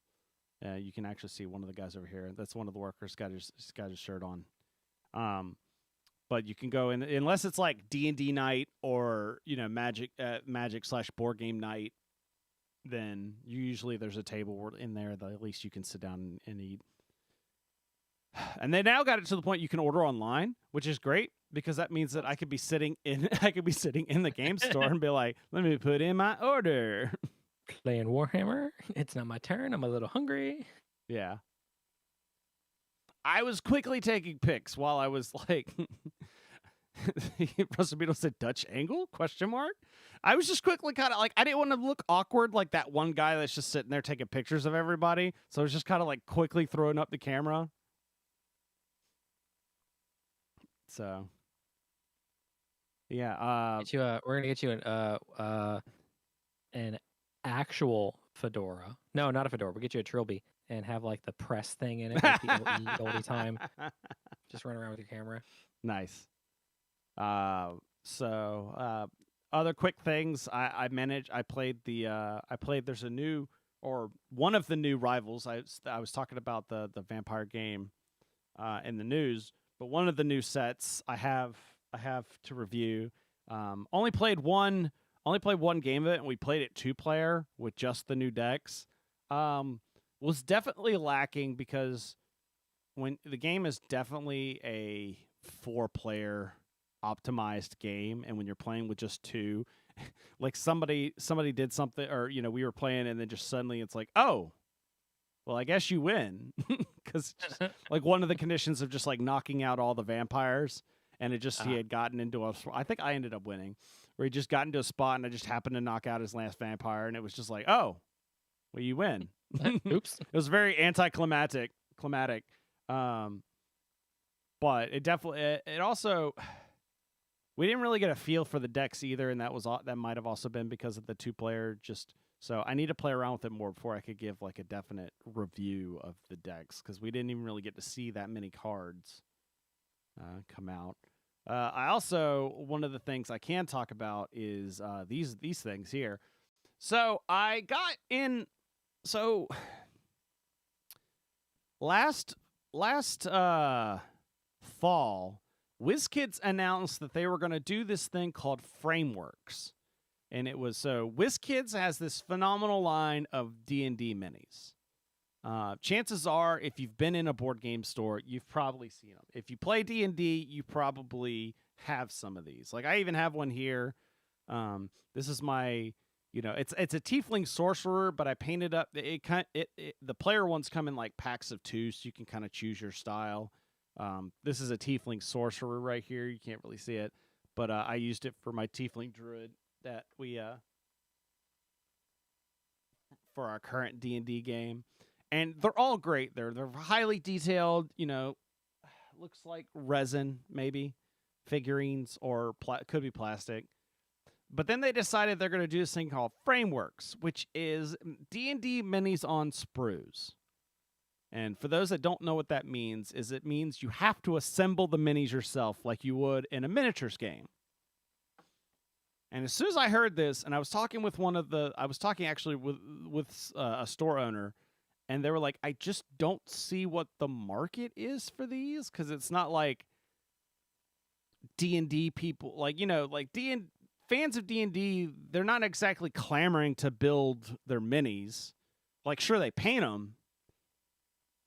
Speaker 1: You can actually see one of the guys over here. That's one of the workers. Got his shirt on. But you can go in unless it's like D&D night or Magic / board game night. Then usually there's a table in there that at least you can sit down and eat. And they now got it to the point you can order online, which is great, because that means that I could be sitting in the game store and be like, let me put in my order.
Speaker 4: Playing Warhammer. It's not my turn. I'm a little hungry.
Speaker 1: Yeah. I was quickly taking pics while I was like Russell Beetle said Dutch angle ? I was just quickly kind of like, I didn't want to look awkward like that one guy that's just sitting there taking pictures of everybody. So I was just kind of like quickly throwing up the camera. So yeah,
Speaker 4: We're gonna get you an actual fedora. No, not a fedora. We'll get you a trilby and have like the press thing in it, like the LE all the time. Just run around with your camera.
Speaker 1: Nice. Other quick things. I played there's a new, or one of the new rivals. I was talking about the vampire game in the news, but one of the new sets I have to review. Only played one game of it, and we played it 2-player with just the new decks. Was definitely lacking because when the game is definitely a 4-player optimized game, and when you're playing with just 2, like somebody did something, or we were playing and then just suddenly it's like, oh, well, I guess you win, because like one of the conditions of just like knocking out all the vampires, and he had gotten into I think I ended up winning, where he just got into a spot and I just happened to knock out his last vampire, and it was just like, oh, well, you win.
Speaker 4: Oops.
Speaker 1: It was very anticlimactic. But it definitely, it also, we didn't really get a feel for the decks either, and that might have also been because of the 2-player. So I need to play around with it more before I could give like a definite review of the decks, because we didn't even really get to see that many cards come out. I also, one of the things I can talk about is these things here. So I got in. So last fall, WizKids announced that they were going to do this thing called Frameworks. And it was, so WizKids has this phenomenal line of D&D minis. Chances are, if you've been in a board game store, you've probably seen them. If you play D&D, you probably have some of these. Like I even have one here. This is my, it's a tiefling sorcerer, but I painted up the player ones come in like packs of 2, so you can kind of choose your style. This is a tiefling sorcerer right here. You can't really see it, but I used it for my tiefling druid that we for our current D&D game, and they're all great. They're highly detailed. Looks like resin, maybe figurines, or could be plastic. But then they decided they're going to do this thing called Frameworks, which is D&D minis on sprues. And for those that don't know what that means, it means you have to assemble the minis yourself like you would in a miniatures game. And as soon as I heard this, and I was talking with actually with a store owner, and they were like, I just don't see what the market is for these, because it's not like D&D people, like fans of D&D, they're not exactly clamoring to build their minis. Like, sure, they paint them,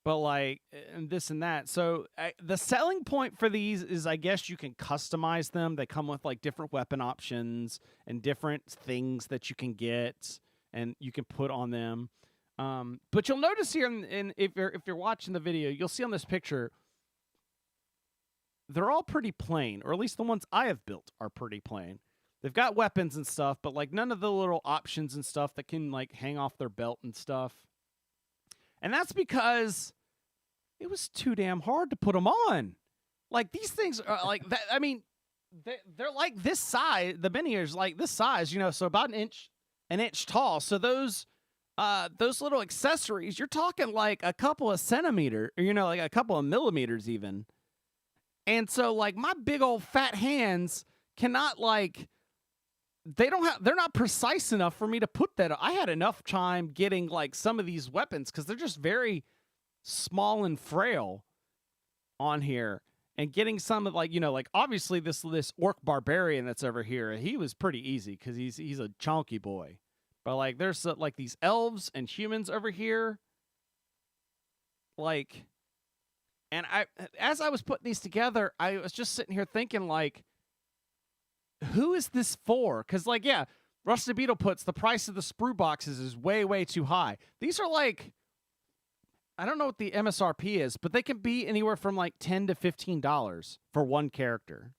Speaker 1: but like, and this and that. So the selling point for these is, I guess, you can customize them. They come with like different weapon options and different things that you can get and you can put on them. But you'll notice here, and if you're watching the video, you'll see on this picture, they're all pretty plain, or at least the ones I have built are pretty plain. They've got weapons and stuff, but like none of the little options and stuff that can like hang off their belt and stuff. And that's because it was too damn hard to put them on. Like, these things are like that. I mean, they're like this size. The mini is like this size, so about an inch tall. So those little accessories, you're talking like a couple of centimeters, or, like a couple of millimeters even. And so like my big old fat hands cannot like, they're not precise enough for me to put that. I had enough time getting like some of these weapons, because they're just very small and frail on here, and getting some of like, like obviously this orc barbarian that's over here, he was pretty easy because he's a chunky boy. But like there's like these elves and humans over here, like, and as I was putting these together, I was just sitting here thinking like, who is this for? Because like, yeah, Rusty Beetle puts the price of the sprue boxes is way, way too high. These are like, I don't know what the MSRP is, but they can be anywhere from like $10 to $15 for one character.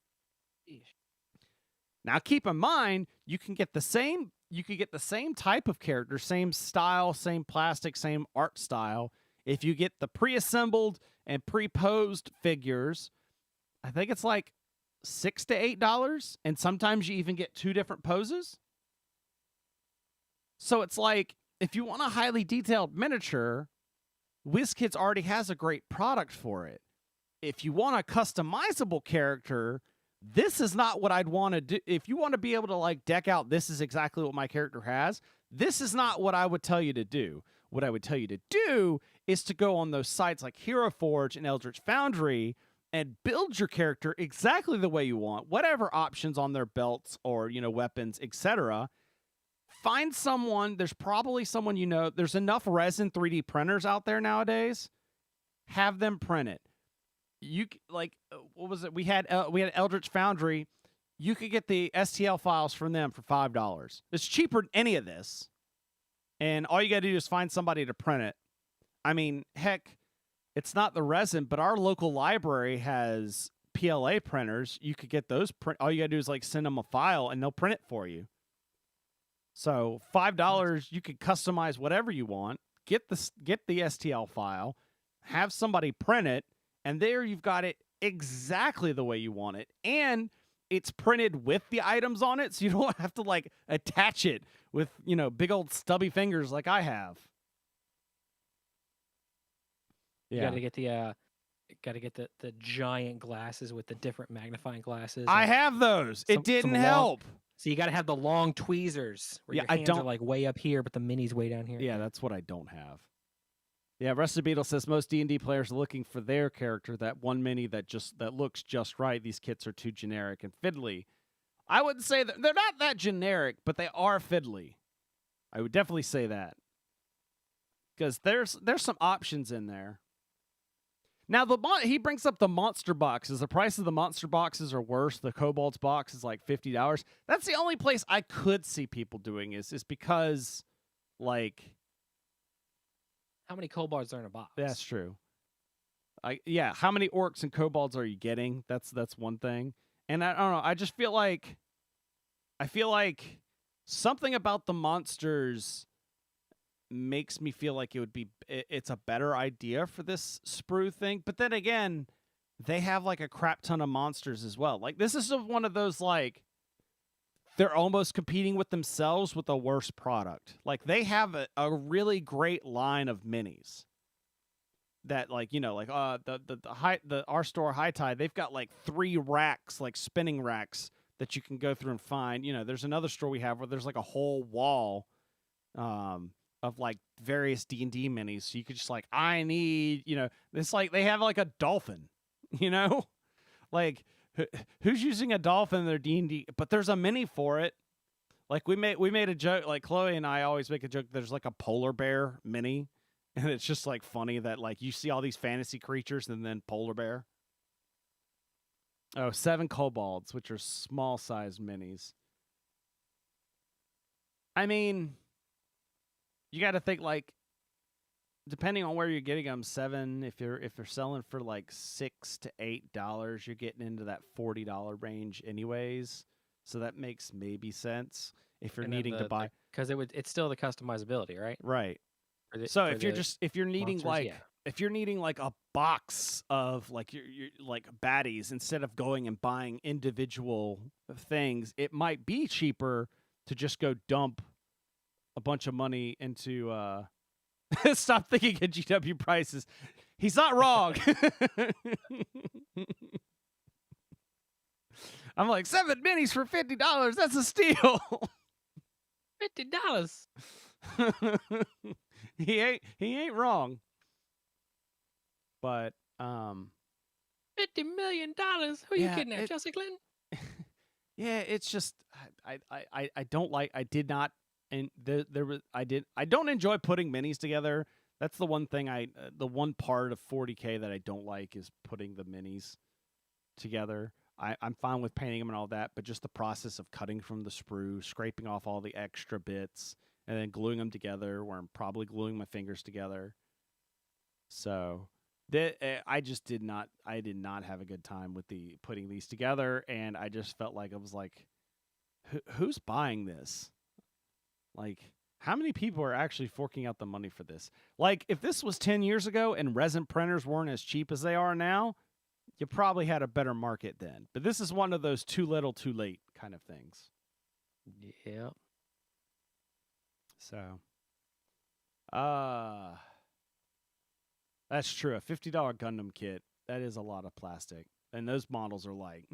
Speaker 1: Now keep in mind, you can get the same type of character, same style, same plastic, same art style, if you get the pre-assembled and pre-posed figures. I think it's like $6 to $8, and sometimes you even get 2 different poses. So it's like, if you want a highly detailed miniature, WizKids already has a great product for it. If you want a customizable character, this is not what I'd want to do. If you want to be able to like deck out, this is exactly what my character has. This is not what I would tell you to do. What I would tell you to do is to go on those sites like Hero Forge and Eldritch Foundry and build your character exactly the way you want, whatever options on their belts or, weapons, etc. Find someone, there's probably someone there's enough resin 3D printers out there nowadays. Have them print it. What was it? We had Eldritch Foundry. You could get the STL files from them for $5. It's cheaper than any of this. And all you got to do is find somebody to print it. I mean, heck, it's not the resin, but our local library has PLA printers. You could get those all you got to do is like send them a file and they'll print it for you. So $5, you could customize whatever you want. Get the STL file, have somebody print it, and there you've got it exactly the way you want it. And it's printed with the items on it, so you don't have to like attach it with, big old stubby fingers like I have.
Speaker 4: You got to get the giant glasses with the different magnifying glasses.
Speaker 1: I have those. It didn't help.
Speaker 4: So you got to have the long tweezers where your hands are like way up here, but the mini's way down here.
Speaker 1: Yeah, that's what I don't have. Yeah, Rusted Beetle says most D&D players are looking for their character, that one mini that looks just right. These kits are too generic and fiddly. I wouldn't say that they're not that generic, but they are fiddly. I would definitely say that. Because there's some options in there. Now, he brings up the monster boxes. The price of the monster boxes are worse. The Kobolds box is like $50. That's the only place I could see people doing is because, like...
Speaker 4: How many kobolds are in a box?
Speaker 1: That's true. How many orcs and kobolds are you getting? That's one thing. And I don't know, I just feel like something about the monsters makes me feel like it's a better idea for this sprue thing. But then again, they have like a crap ton of monsters as well. Like this is one of those like they're almost competing with themselves with a worse product. Like they have a really great line of minis that like, our store High Tide, they've got like 3 racks, like spinning racks that you can go through and find. There's another store we have where there's like a whole wall of like various D&D minis. So you could just like, I need, it's like they have like a dolphin, like who's using a dolphin in their D&D? But there's a mini for it. Like we made a joke, like Chloe and I always make a joke. There's like a polar bear mini, and it's just like funny that like you see all these fantasy creatures and then polar bear. Oh, 7 kobolds, which are small size minis. I mean, you got to think like, depending on where you're getting them, 7. If they're selling for like $6 to $8, you're getting into that $40 range, anyways. So that makes maybe sense if you're needing to buy,
Speaker 4: because it's still the customizability, right?
Speaker 1: Right. So if you're needing like a box of like your like baddies instead of going and buying individual things, it might be cheaper to just go dump a bunch of money into stop thinking of GW prices. He's not wrong. I'm like, 7 minis for $50. That's a steal.
Speaker 4: $50.
Speaker 1: He ain't wrong. But
Speaker 4: $50 million. Who you kidding at, Chelsea Clinton?
Speaker 1: Yeah, it's just I don't like. I did not. And I don't enjoy putting minis together. That's the one thing the one part of 40K that I don't like is putting the minis together. I'm fine with painting them and all that, but just the process of cutting from the sprue, scraping off all the extra bits, and then gluing them together, where I'm probably gluing my fingers together. So I did not have a good time with putting these together, and I just felt like I was like, who's buying this? Like, how many people are actually forking out the money for this? Like, if this was 10 years ago and resin printers weren't as cheap as they are now, you probably had a better market then. But this is one of those too little, too late kind of things.
Speaker 4: Yeah.
Speaker 1: So, That's true. A $50 Gundam kit, that is a lot of plastic. And those models are like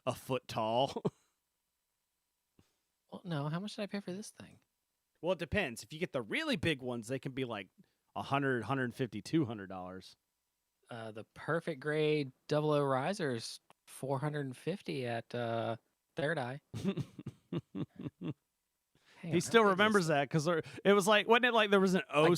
Speaker 1: a foot tall.
Speaker 4: Well, no. How much did I pay for this thing?
Speaker 1: Well, it depends. If you get the really big ones, they can be like $100, $150, $200.
Speaker 4: The perfect grade 00 risers, 450 at Third Eye. Hang
Speaker 1: He
Speaker 4: on,
Speaker 1: still
Speaker 4: how big is
Speaker 1: remembers that because it was like, wasn't it like there was an O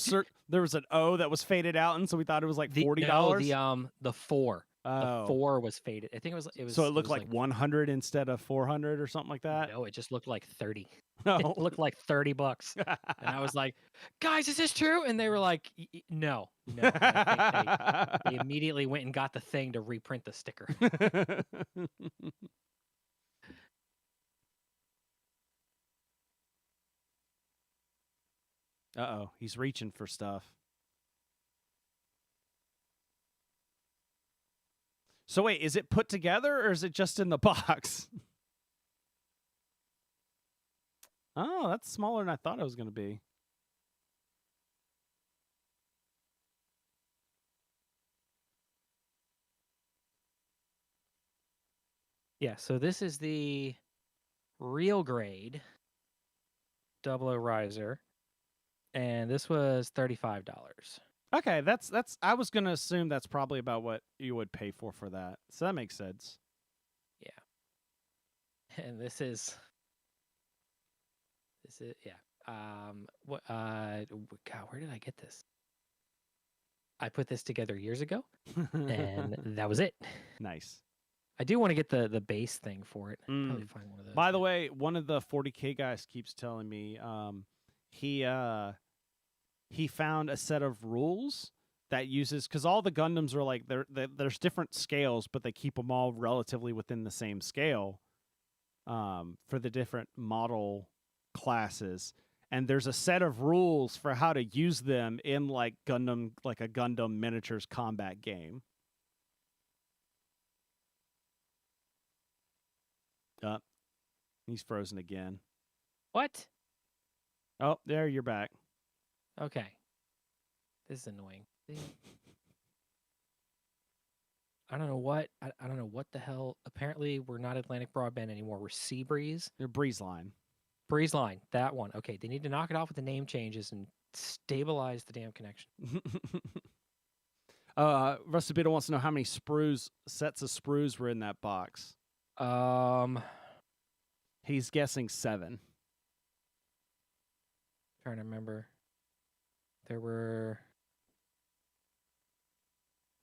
Speaker 1: there was an O that was faded out, and so we thought it was like $40.
Speaker 4: No, the 4.
Speaker 1: Oh.
Speaker 4: The 4 was faded. I think it was.
Speaker 1: So it looked like 100 instead of 400 or something like that.
Speaker 4: No, it just looked like 30.
Speaker 1: No.
Speaker 4: It looked like $30, and I was like, "Guys, is this true?" And they were like, "No, no." And I think they immediately went and got the thing to reprint the sticker.
Speaker 1: Uh-oh, he's reaching for stuff. So wait, is it put together or is it just in the box? Oh, that's smaller than I thought it was going to be.
Speaker 4: Yeah, so this is the real grade 00 riser, and this was $35.
Speaker 1: Okay, that's I was going to assume that's probably about what you would pay for that. So that makes sense.
Speaker 4: Yeah. And this is what God, where did I get this? I put this together years ago, and that was it.
Speaker 1: Nice.
Speaker 4: I do want to get the base thing for it. Probably find one of those.
Speaker 1: By the way, one of the 40K guys keeps telling me he found a set of rules that uses, because all the Gundams are like there's different scales, but they keep them all relatively within the same scale for the different model classes. And there's a set of rules for how to use them in like a Gundam miniatures combat game. He's frozen again.
Speaker 4: What?
Speaker 1: Oh, there, you're back.
Speaker 4: Okay. This is annoying. See? I don't know what. I don't know what the hell. Apparently, we're not Atlantic Broadband anymore. We're Seabreeze.
Speaker 1: Your Breeze Line.
Speaker 4: Breeze Line. That one. Okay, they need to knock it off with the name changes and stabilize the damn connection.
Speaker 1: Rusty Biddle wants to know how many sets of sprues were in that box. He's guessing 7.
Speaker 4: Trying to remember. There were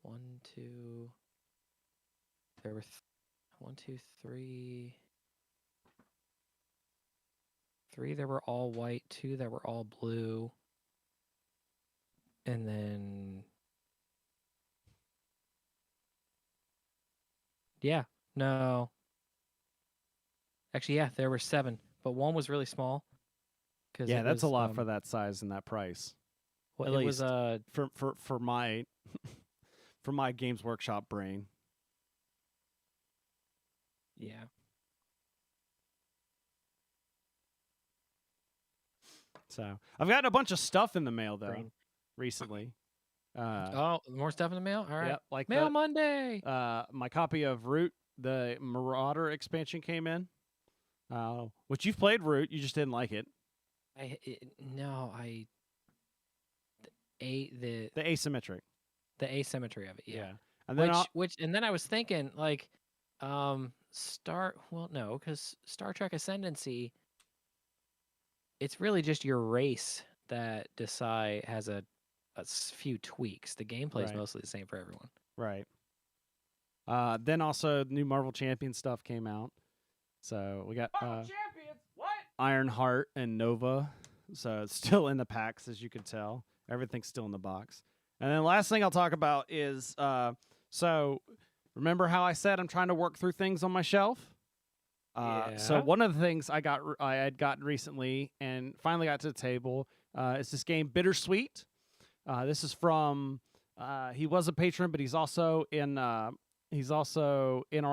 Speaker 4: 1, 2. There were 1, 2, 3. 3 that were all white, 2 that were all blue, and then actually, there were 7, but 1 was really small.
Speaker 1: Yeah, that's a lot for that size and that price.
Speaker 4: Well, it was
Speaker 1: for my for my Games Workshop brain.
Speaker 4: Yeah.
Speaker 1: So I've gotten a bunch of stuff in the mail though recently.
Speaker 4: More stuff in the mail. All right.
Speaker 1: Yep, like
Speaker 4: Mail Monday.
Speaker 1: My copy of Root, the Marauder expansion, came in. Which you've played Root, you just didn't like it.
Speaker 4: The
Speaker 1: asymmetric.
Speaker 4: The asymmetry of it, yeah.
Speaker 1: And then
Speaker 4: and then I was thinking like, because Star Trek Ascendancy, it's really just your race that has a few tweaks. The gameplay is mostly the same for everyone.
Speaker 1: Right. Then also new Marvel Champion stuff came out. So we got
Speaker 2: Champions. What?
Speaker 1: Ironheart and Nova. So it's still in the packs, as you can tell. Everything's still in the box. And then the last thing I'll talk about is so remember how I said I'm trying to work through things on my shelf? So one of the things I had gotten recently and finally got to the table is this game Bittersweet. This is from he was a patron, but he's also in our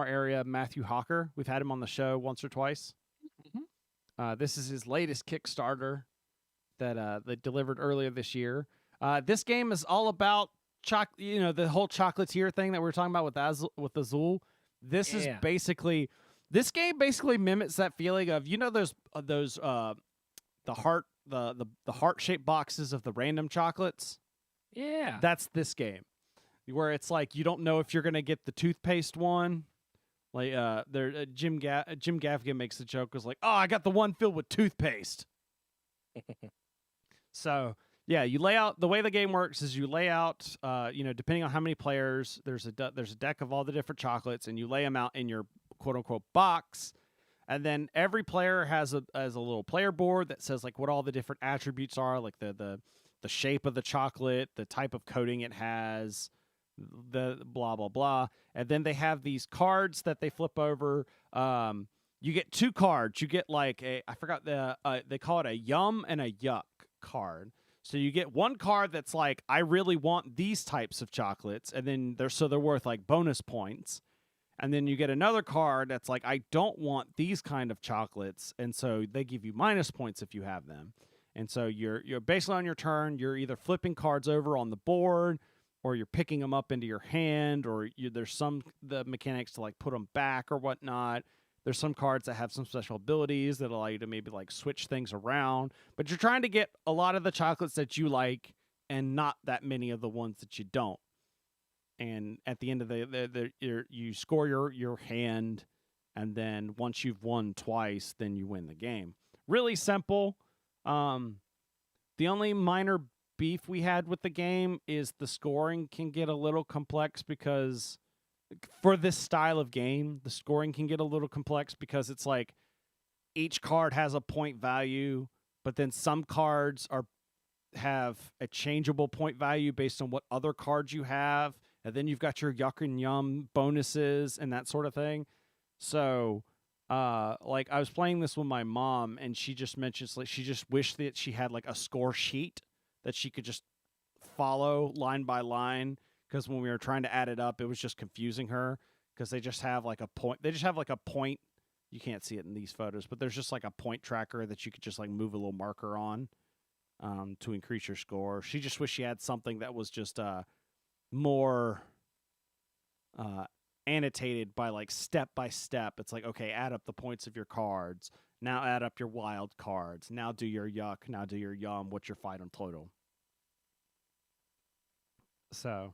Speaker 1: area, Matthew Hawker. We've had him on the show once or twice. Mm-hmm. This is his latest Kickstarter that they delivered earlier this year. This game is all about the whole chocolatier thing that we were talking about with Azul. This is basically this game basically mimics that feeling of those the heart-shaped boxes of the random chocolates.
Speaker 4: Yeah.
Speaker 1: That's this game, where it's like you don't know if you're gonna get the toothpaste one. Like Jim Gaffigan makes the joke, was like, "Oh, I got the one filled with toothpaste." So yeah, you lay out the way the game works is you lay out, depending on how many players, there's a deck of all the different chocolates, and you lay them out in your quote unquote box, and then every player has a little player board that says like what all the different attributes are, like the shape of the chocolate, the type of coating it has, the blah blah blah, and then they have these cards that they flip over. You get 2 cards. You get like I forgot they call it a yum and a yuck card. So you get one card that's like, I really want these types of chocolates, and then they're worth like bonus points. And then you get another card that's like, I don't want these kind of chocolates, and so they give you minus points if you have them. And so you're basically on your turn, you're either flipping cards over on the board, or you're picking them up into your hand, or there's the mechanics to like put them back or whatnot. There's some cards that have some special abilities that allow you to maybe like switch things around, but you're trying to get a lot of the chocolates that you like and not that many of the ones that you don't. And at the end of you score your hand, and then once you've won twice, then you win the game. Really simple. The only minor beef we had with the game is the scoring can get a little complex, because for this style of game, the scoring can get a little complex because it's like each card has a point value, but then some cards have a changeable point value based on what other cards you have, and then you've got your yuck and yum bonuses and that sort of thing. So like I was playing this with my mom, and she just mentions like she just wished that she had like a score sheet that she could just follow line by line, because when we were trying to add it up, it was just confusing her, because they just have like a point. They just have like a point. You can't see it in these photos, but there's just like a point tracker that you could just like move a little marker on to increase your score. She just wished she had something that was just more annotated by like step by step. It's like, okay, add up the points of your cards. Now add up your wild cards. Now do your yuck. Now do your yum. What's your final total? So,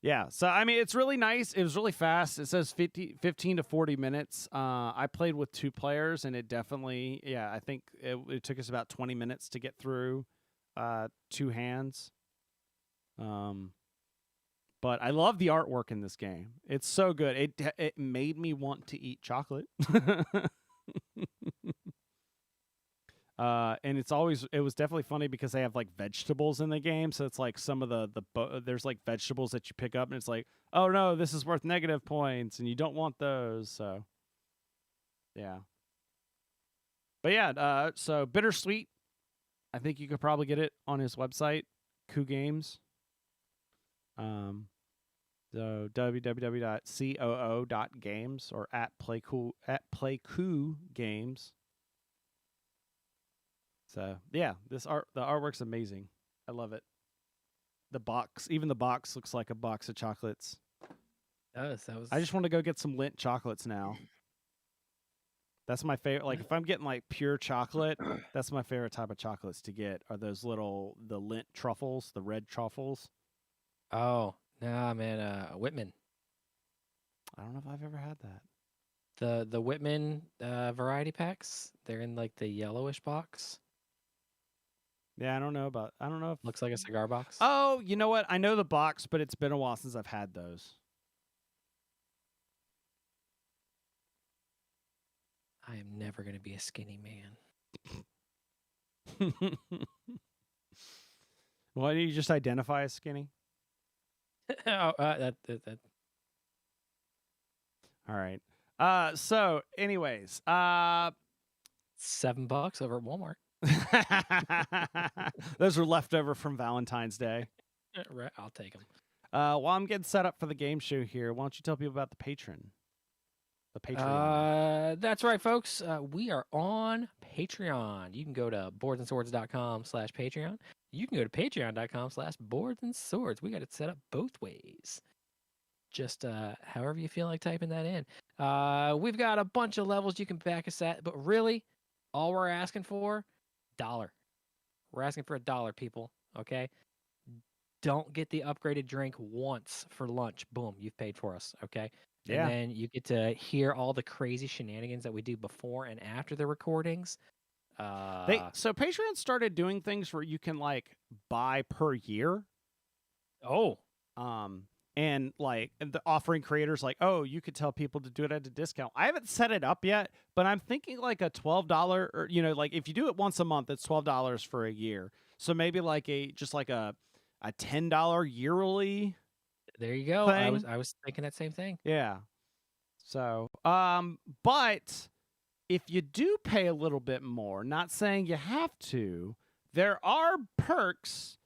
Speaker 1: yeah. So, I mean, it's really nice. It was really fast. It says 15 to 40 minutes. I played with 2 players, and it definitely, I think it took us about 20 minutes to get through 2 hands. But I love the artwork in this game. It's so good. It made me want to eat chocolate. And it was definitely funny because they have like vegetables in the game. So it's like some of there's like vegetables that you pick up, and it's like, oh no, this is worth negative points, and you don't want those. So yeah. But yeah, so Bittersweet, I think you could probably get it on his website, Coup Games. So www.coo.games or at @playcoo games. So yeah, the artwork's amazing. I love it. Even the box looks like a box of chocolates.
Speaker 4: I
Speaker 1: just want to go get some Lindt chocolates now. That's my favorite. Like if I'm getting like pure chocolate, that's my favorite type of chocolates to get. Are those the Lindt truffles, the red truffles?
Speaker 4: Oh, nah, man, Whitman.
Speaker 1: I don't know if I've ever had that.
Speaker 4: The Whitman variety packs. They're in like the yellowish box.
Speaker 1: Yeah, I don't know if
Speaker 4: Looks like a cigar box.
Speaker 1: Oh, you know what? I know the box, but it's been a while since I've had those.
Speaker 4: I am never going to be a skinny man.
Speaker 1: Why do you just identify as skinny?
Speaker 4: That.
Speaker 1: All right. So anyways,
Speaker 4: $7 over at Walmart.
Speaker 1: those were left over from Valentine's Day.
Speaker 4: Right, I'll take them.
Speaker 1: While I'm getting set up for the game show here, why don't you tell people about the Patreon? The Patreon.
Speaker 4: That's right, folks. We are on Patreon. You can go to boardsandswords.com/Patreon. you can go to patreon.com/boards and swords. We got it set up both ways. Just however you feel like typing that in. We've got a bunch of levels you can back us at, but really, all we're asking for, $1. We're asking for $1, people. Okay. Don't get the upgraded drink once for lunch. Boom, you've paid for us. Okay.
Speaker 1: Yeah.
Speaker 4: And then you get to hear all the crazy shenanigans that we do before and after the recordings.
Speaker 1: So Patreon started doing things where you can like buy per year.
Speaker 4: Oh,
Speaker 1: And like the offering creators like, oh, you could tell people to do it at a discount. I haven't set it up yet, but I'm thinking like a $12 or like if you do it once a month, it's $12 for a year. So maybe like a $10 yearly.
Speaker 4: there you go.
Speaker 1: Thing.
Speaker 4: I was thinking that same thing.
Speaker 1: Yeah. So, but if you do pay a little bit more, not saying you have to, there are perks.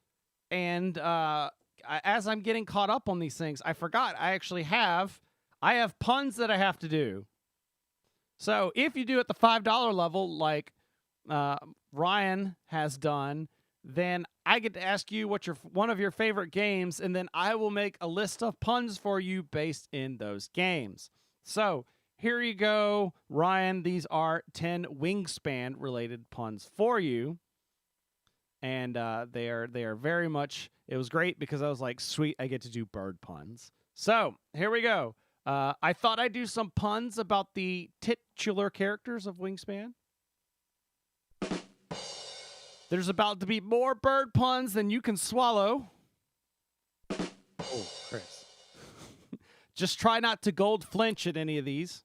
Speaker 1: And as I'm getting caught up on these things, I forgot I have puns that I have to do. So if you do at the $5 level, like Ryan has done, then I get to ask you what one of your favorite games, and then I will make a list of puns for you based in those games. So here you go, Ryan. These are 10 Wingspan related puns for you. And they are very much, it was great because I was like, sweet, I get to do bird puns. So here we go. I thought I'd do some puns about the titular characters of Wingspan. There's about to be more bird puns than you can swallow.
Speaker 4: Oh, Chris.
Speaker 1: Just try not to gold flinch at any of these.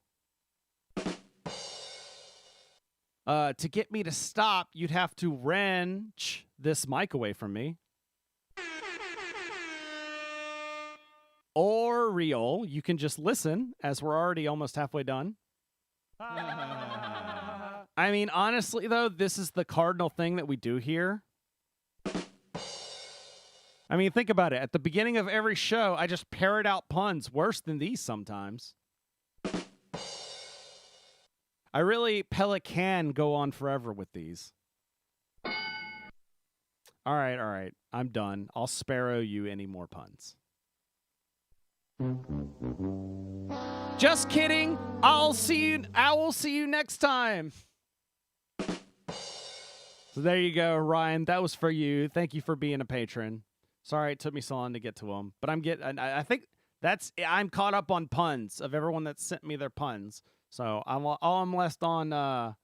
Speaker 1: To get me to stop, you'd have to wrench this mic away from me. Or real, you can just listen, as we're already almost halfway done. I mean, honestly, though, this is the cardinal thing that we do here. I mean, think about it. At the beginning of every show, I just parrot out puns worse than these sometimes. I really can go on forever with these. All right. I'm done. I'll sparrow you any more puns. Just kidding. I will see you next time. So there you go, Ryan. That was for you. Thank you for being a patron. Sorry it took me so long to get to them, but I think I'm caught up on puns of everyone that sent me their puns. So all I'm left on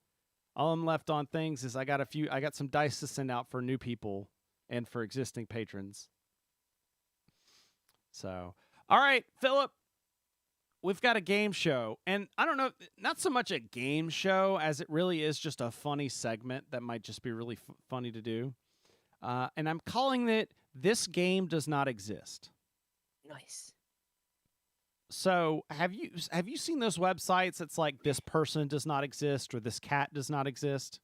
Speaker 1: things is I got some dice to send out for new people and for existing patrons. So, all right, Philip, we've got a game show, and I don't know, not so much a game show as it really is just a funny segment that might just be really funny to do. And I'm calling it This Game Does Not Exist.
Speaker 4: Nice.
Speaker 1: So have you seen those websites? It's like this person does not exist or this cat does not exist.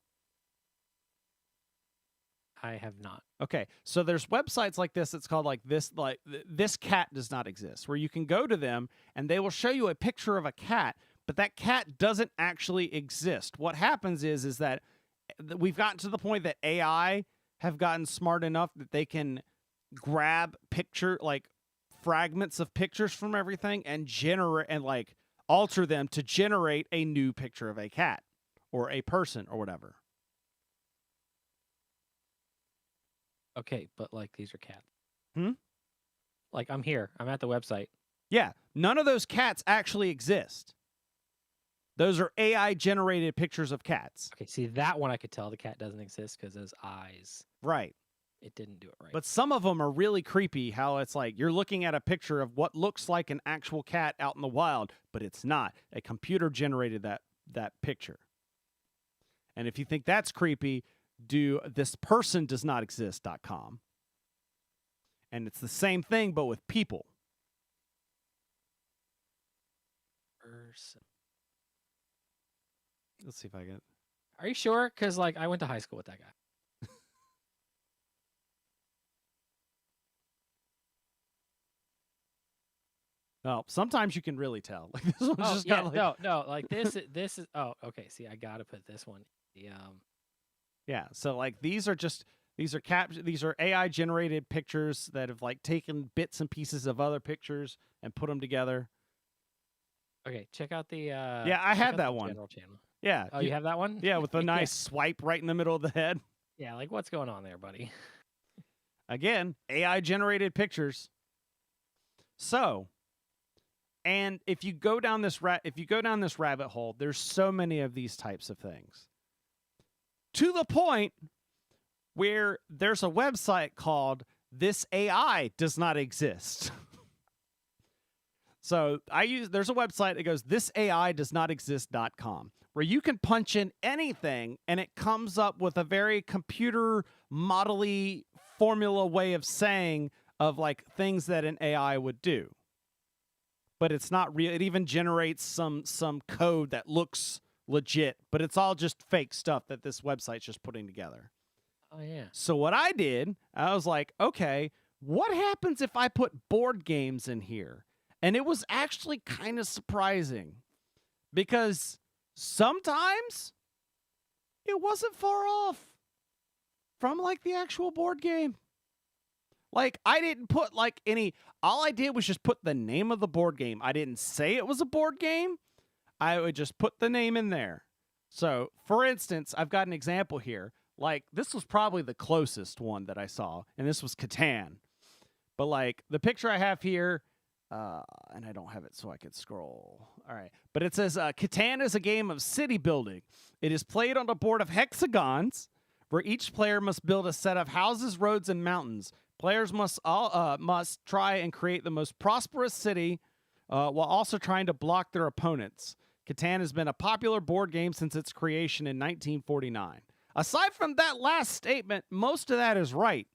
Speaker 4: I have not.
Speaker 1: Okay, so there's websites like this. It's called this cat does not exist, where you can go to them and they will show you a picture of a cat, but that cat doesn't actually exist. What happens is that we've gotten to the point that AI have gotten smart enough that they can grab fragments of pictures from everything and generate and alter them to generate a new picture of a cat or a person or whatever.
Speaker 4: Okay, but these are cats.
Speaker 1: Hmm?
Speaker 4: I'm here. I'm at the website.
Speaker 1: Yeah, none of those cats actually exist. Those are AI generated pictures of cats.
Speaker 4: Okay, see that one I could tell the cat doesn't exist because those eyes.
Speaker 1: Right.
Speaker 4: It didn't do it right.
Speaker 1: But some of them are really creepy, how it's like you're looking at a picture of what looks like an actual cat out in the wild, but it's not. A computer generated that picture. And if you think that's creepy, do thispersondoesnotexist.com. And it's the same thing, but with people.
Speaker 4: Person.
Speaker 1: Let's see if I get...
Speaker 4: Are you sure? Because I went to high school with that guy.
Speaker 1: Oh, sometimes you can really tell. This one's just got
Speaker 4: this is. Oh, okay. See, I gotta put this one.
Speaker 1: Yeah. So these are just These are AI generated pictures that have like taken bits and pieces of other pictures and put them together.
Speaker 4: Okay, check out the.
Speaker 1: Yeah, I
Speaker 4: check
Speaker 1: had
Speaker 4: out
Speaker 1: that
Speaker 4: the
Speaker 1: one.
Speaker 4: general channel.
Speaker 1: Yeah.
Speaker 4: Oh, you have that one?
Speaker 1: Yeah, with a nice swipe right in the middle of the head.
Speaker 4: Yeah, like what's going on there, buddy?
Speaker 1: Again, AI generated pictures. So, and if you go down this rabbit hole, there's so many of these types of things. To the point where there's a website called This AI Does Not Exist. So there's a website that goes thisaidoesnotexist.com where you can punch in anything and it comes up with a very computer model-y formula way of saying of like things that an AI would do. But it's not real. It even generates some code that looks legit, but it's all just fake stuff that this website's just putting together.
Speaker 4: Oh yeah.
Speaker 1: So what I did, I was like, okay, what happens if I put board games in here? And it was actually kind of surprising because sometimes it wasn't far off from like the actual board game. Like I didn't put like all I did was just put the name of the board game. I didn't say it was a board game. I would just put the name in there. So for instance, I've got an example here. Like this was probably the closest one that I saw, and this was Catan. But like the picture I have here, and I don't have it so I could scroll. All right. But it says, Catan is a game of city building. It is played on a board of hexagons where each player must build a set of houses, roads, and mountains. Players must try and create the most prosperous city while also trying to block their opponents. Catan has been a popular board game since its creation in 1949. Aside from that last statement, most of that is right.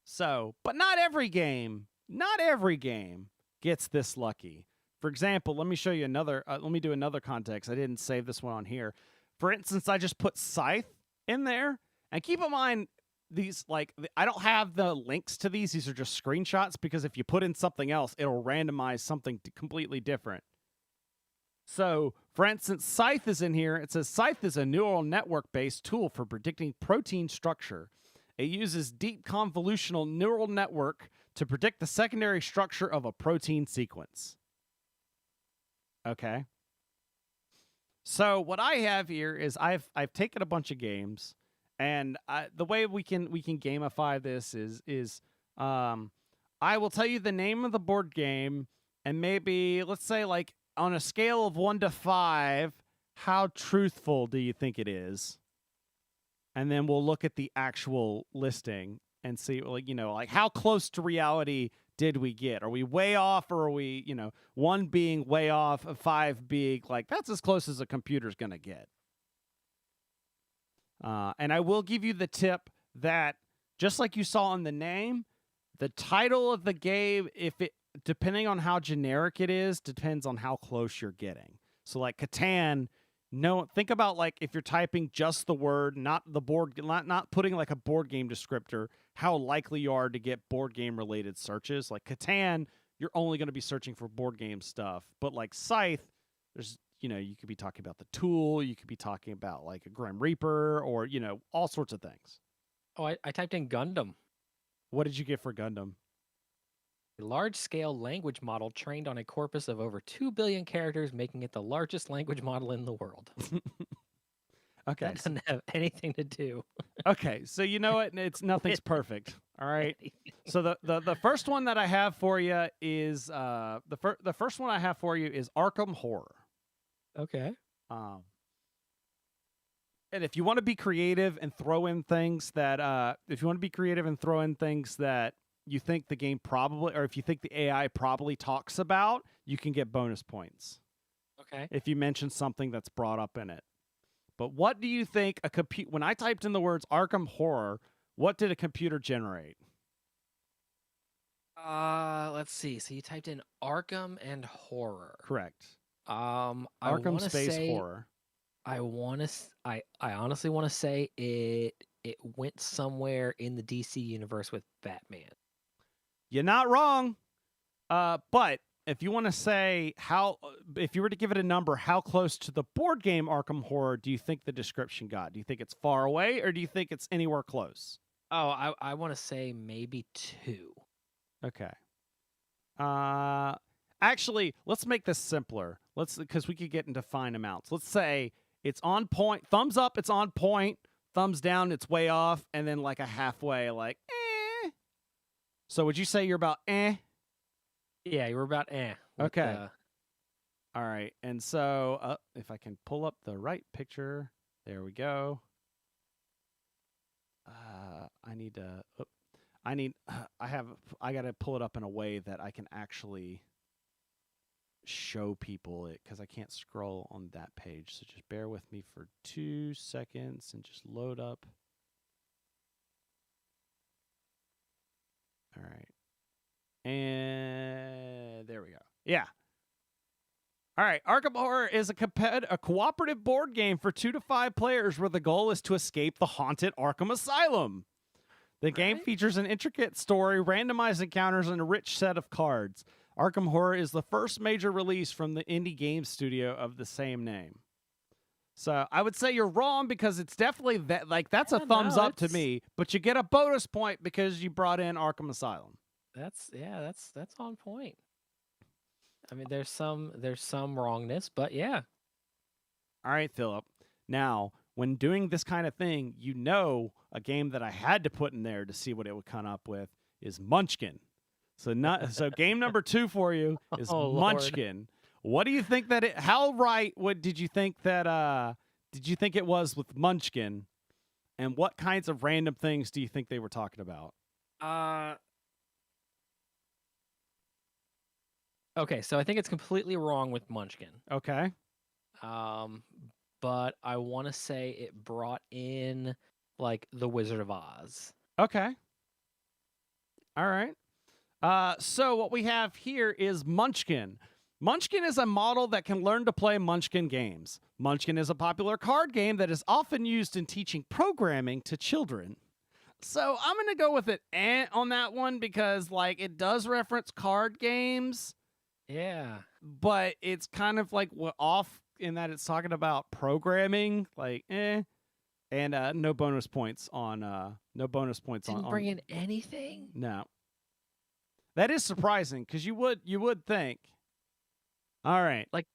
Speaker 1: So, but not every game gets this lucky. For example, let me show you another, let me do another context. I didn't save this one on here. For instance, I just put Scythe in there. And keep in mind, these, like, I don't have the links to these. These are just screenshots because if you put in something else, it'll randomize something completely different. So, for instance, Scythe is in here. It says Scythe is a neural network-based tool for predicting protein structure. It uses deep convolutional neural network to predict the secondary structure of a protein sequence. Okay. So what I have here is I've taken a bunch of games, and the way we can gamify this is I will tell you the name of the board game, and maybe let's say like on a scale of 1 to 5, how truthful do you think it is? And then we'll look at the actual listing and see, like, you know, like how close to reality did we get? Are we way off, or are we, 1 being way off, 5 being like, that's as close as a computer's going to get? And I will give you the tip that just like you saw in the name, the title of the game, depending on how generic it is, depends on how close you're getting. So like Catan, think about like if you're typing just the word, not the board, not putting like a board game descriptor, how likely you are to get board game related searches. Like Catan, you're only going to be searching for board game stuff. But like Scythe, there's, you could be talking about the tool, you could be talking about like a Grim Reaper, or, all sorts of things.
Speaker 4: Oh, I typed in Gundam.
Speaker 1: What did you get for Gundam?
Speaker 4: A large-scale language model trained on a corpus of over 2 billion characters, making it the largest language model in the world.
Speaker 1: Okay.
Speaker 4: That doesn't have anything to do.
Speaker 1: Okay, so you know what? Nothing's perfect. All right. So the first one that I have for you is the first one I have for you is Arkham Horror.
Speaker 4: Okay.
Speaker 1: And if you want to be creative and throw in things that you think the game probably, or if you think the AI probably talks about, you can get bonus points.
Speaker 4: Okay.
Speaker 1: If you mention something that's brought up in it. But what do you think when I typed in the words Arkham Horror, what did a computer generate?
Speaker 4: Let's see. So you typed in Arkham and horror.
Speaker 1: Correct.
Speaker 4: Arkham
Speaker 1: space horror.
Speaker 4: I honestly want to say it went somewhere in the DC universe with Batman.
Speaker 1: You're not wrong. But if you want to say if you were to give it a number, how close to the board game Arkham Horror do you think the description got? Do you think it's far away, or do you think it's anywhere close?
Speaker 4: Oh, I want to say maybe 2.
Speaker 1: Okay. Actually, let's make this simpler. Because we could get into fine amounts. Let's say it's on point. Thumbs up, it's on point. Thumbs down, it's way off, and then like a halfway, like eh. So would you say you're about eh?
Speaker 4: Yeah, you were about with
Speaker 1: Okay.
Speaker 4: the-
Speaker 1: All right. And so if I can pull up the right picture, there we go. I got to pull it up in a way that I can actually show people it, because I can't scroll on that page. So just bear with me for 2 seconds and just load up. All right. And there we go. Yeah. All right. Arkham Horror is a cooperative board game for 2 to 5 players where the goal is to escape the haunted Arkham Asylum. The game features an intricate story, randomized encounters, and a rich set of cards. Arkham Horror is the first major release from the indie game studio of the same name. So I would say you're wrong, because it's definitely that's a thumbs up to me, but you get a bonus point because you brought in Arkham Asylum.
Speaker 4: That's on point. I mean, there's some wrongness, but yeah.
Speaker 1: All right, Philip. Now, when doing this kind of thing, a game that I had to put in there to see what it would come up with is Munchkin. So game number 2 for you is Munchkin. What do you think how right did you think it was with Munchkin, and what kinds of random things do you think they were talking about?
Speaker 4: Okay, so I think it's completely wrong with Munchkin.
Speaker 1: Okay.
Speaker 4: But I want to say it brought in like the Wizard of Oz.
Speaker 1: Okay. All right. So what we have here is Munchkin. Munchkin is a model that can learn to play Munchkin games. Munchkin is a popular card game that is often used in teaching programming to children. So I'm going to go with it on that one, because it does reference card games.
Speaker 4: Yeah.
Speaker 1: But it's kind of off in that it's talking about programming, and no bonus points on
Speaker 4: Didn't bring in anything?
Speaker 1: No. That is surprising, because you would think. All right.
Speaker 4: Like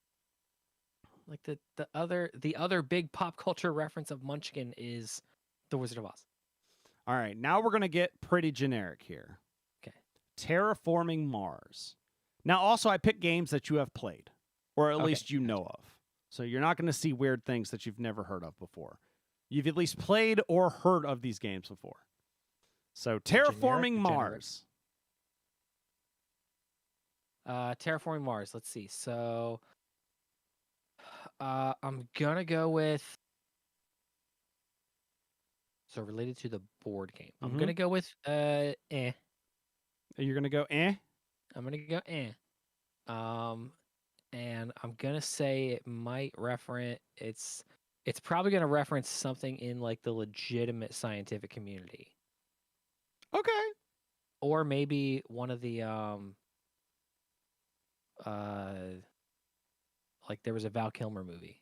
Speaker 4: the other big pop culture reference of Munchkin is the Wizard of Oz.
Speaker 1: All right. Now we're going to get pretty generic here.
Speaker 4: Okay.
Speaker 1: Terraforming Mars. Now, also, I picked games that you have played, or at least you know of. So you're not going to see weird things that you've never heard of before. You've at least played or heard of these games before. So Terraforming Mars.
Speaker 4: Terraforming Mars. Let's see. So I'm going to go with... So related to the board game. I'm going to go with
Speaker 1: You're going to go eh?
Speaker 4: I'm going to go eh. And I'm going to say it might reference... It's probably going to reference something in the legitimate scientific community.
Speaker 1: Okay.
Speaker 4: Or maybe one of the there was a Val Kilmer movie.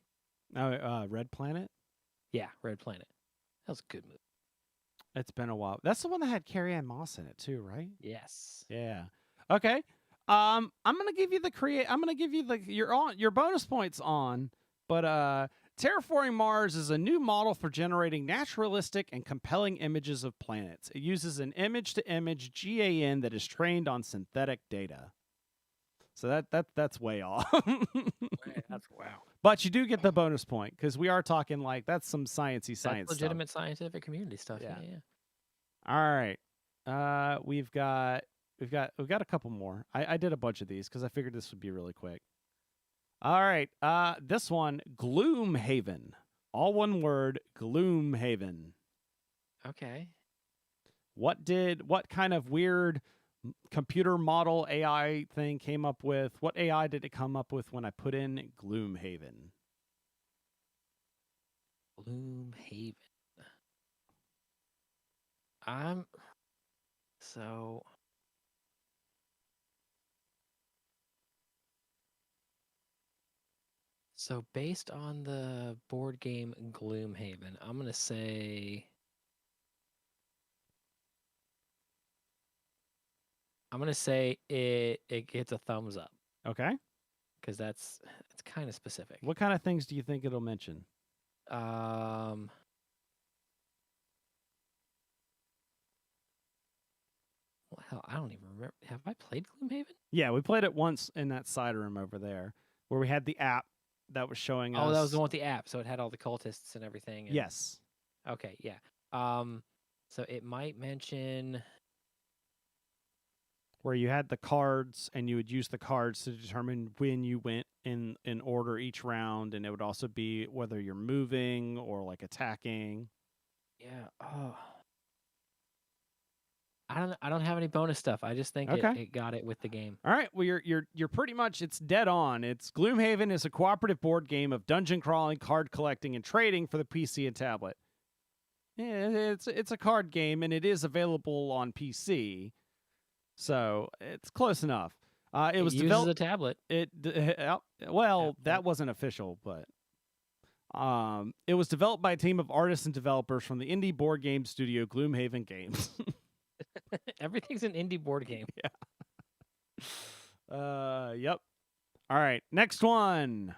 Speaker 1: Red Planet?
Speaker 4: Yeah, Red Planet. That was a good movie.
Speaker 1: It's been a while. That's the one that had Carrie-Anne Moss in it too, right?
Speaker 4: Yes.
Speaker 1: Yeah. Okay. I'm gonna give you your bonus points on, but Terraforming Mars is a new model for generating naturalistic and compelling images of planets. It uses an image-to-image GAN that is trained on synthetic data. So that's way off.
Speaker 4: That's wow.
Speaker 1: But you do get the bonus point, because we are talking that's some sciencey science
Speaker 4: That's legitimate scientific community stuff. Yeah.
Speaker 1: All right. We've got a couple more. I did a bunch of these because I figured this would be really quick. All right. This one, Gloomhaven. All one word, Gloomhaven.
Speaker 4: Okay.
Speaker 1: What kind of weird computer model AI thing came up with? What AI did it come up with when I put in Gloomhaven?
Speaker 4: Gloomhaven. So So based on the board game Gloomhaven, I'm gonna say it gets a thumbs up
Speaker 1: Okay.
Speaker 4: because that's kind of specific.
Speaker 1: What kind of things do you think it'll mention?
Speaker 4: Well, hell, I don't even remember. Have I played Gloomhaven?
Speaker 1: Yeah, we played it once in that side room over there where we had the app that was showing us.
Speaker 4: Oh, that was the one with the app, so it had all the cultists and everything. And...
Speaker 1: Yes.
Speaker 4: Okay, yeah. So it might mention
Speaker 1: where you had the cards and you would use the cards to determine when you went in order each round, and it would also be whether you're moving or like attacking.
Speaker 4: Yeah. Oh. I don't have any bonus stuff. I just think
Speaker 1: Okay.
Speaker 4: it got it with the game.
Speaker 1: All right. Well, you're pretty much, it's dead on. It's Gloomhaven is a cooperative board game of dungeon crawling, card collecting, and trading for the PC and tablet. Yeah, it's a card game, and it is available on PC, so it's close enough. It was
Speaker 4: uses
Speaker 1: developed.
Speaker 4: a tablet.
Speaker 1: That wasn't official, but it was developed by a team of artists and developers from the indie board game studio Gloomhaven Games.
Speaker 4: Everything's an indie board game.
Speaker 1: Yeah. Yep. All right. Next one.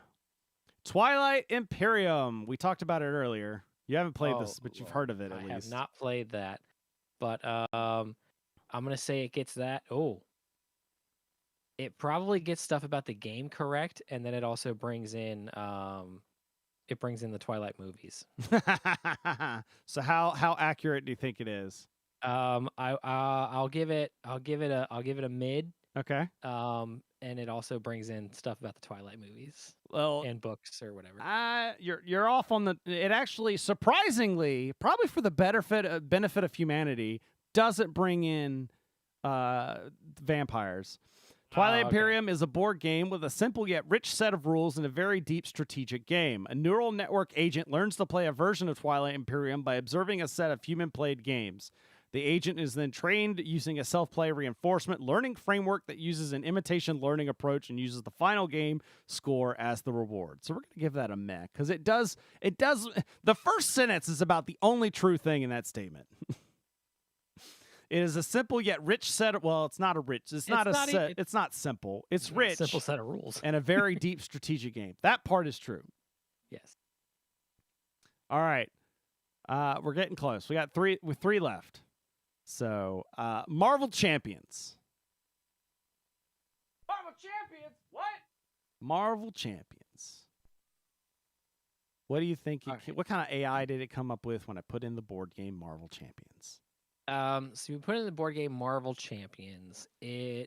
Speaker 1: Twilight Imperium. We talked about it earlier. You haven't played this, but you've heard of it at least.
Speaker 4: I have not played that, but I'm gonna say it gets that. Oh, it probably gets stuff about the game correct, and then it also brings in the Twilight movies.
Speaker 1: So how accurate do you think it is?
Speaker 4: I'll give it a mid.
Speaker 1: Okay.
Speaker 4: And it also brings in stuff about the Twilight movies,
Speaker 1: well,
Speaker 4: and books or whatever.
Speaker 1: You're off on the. It actually, surprisingly, probably for the benefit of humanity, doesn't bring in vampires. Twilight Imperium is a board game with a simple yet rich set of rules and a very deep strategic game. A neural network agent learns to play a version of Twilight Imperium by observing a set of human-played games. The agent is then trained using a self-play reinforcement learning framework that uses an imitation learning approach and uses the final game score as the reward. So we're going to give that a meh, because it does, the first sentence is about the only true thing in that statement. It is a simple yet rich set of, it's not simple. It's rich.
Speaker 4: A simple set of rules.
Speaker 1: And a very deep strategic game. That part is true.
Speaker 4: Yes.
Speaker 1: All right. We're getting close. We got three left. So, Marvel Champions. Marvel Champions? What? Marvel Champions. What do you think? What kind of AI did it come up with when I put in the board game Marvel Champions?
Speaker 4: So you put in the board game Marvel Champions. I'm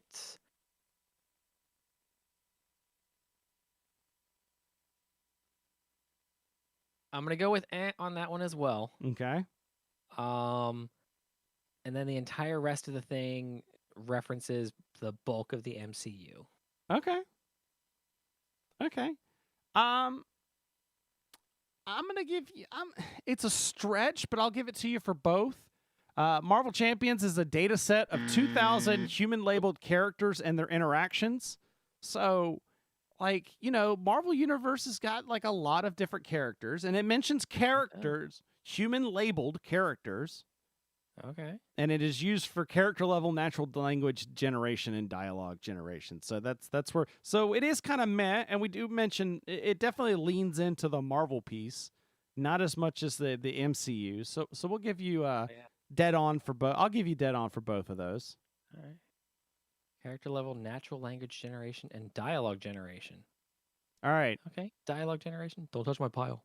Speaker 4: gonna go with on that one as well.
Speaker 1: Okay.
Speaker 4: And then the entire rest of the thing references the bulk of the MCU.
Speaker 1: Okay. I'm gonna give you. It's a stretch, but I'll give it to you for both. Marvel Champions is a data set of 2,000 human-labeled characters and their interactions. So, Marvel Universe has got a lot of different characters, and it mentions characters, human-labeled characters.
Speaker 4: Okay.
Speaker 1: And it is used for character-level natural language generation and dialogue generation. So that's where. So it is kind of meh, and we do mention it definitely leans into the Marvel piece, not as much as the MCU. So we'll give you dead on for both. I'll give you dead on for both of those.
Speaker 4: All right. Character level natural language generation and dialogue generation.
Speaker 1: All right.
Speaker 4: Okay. Dialogue generation. Don't touch my pile.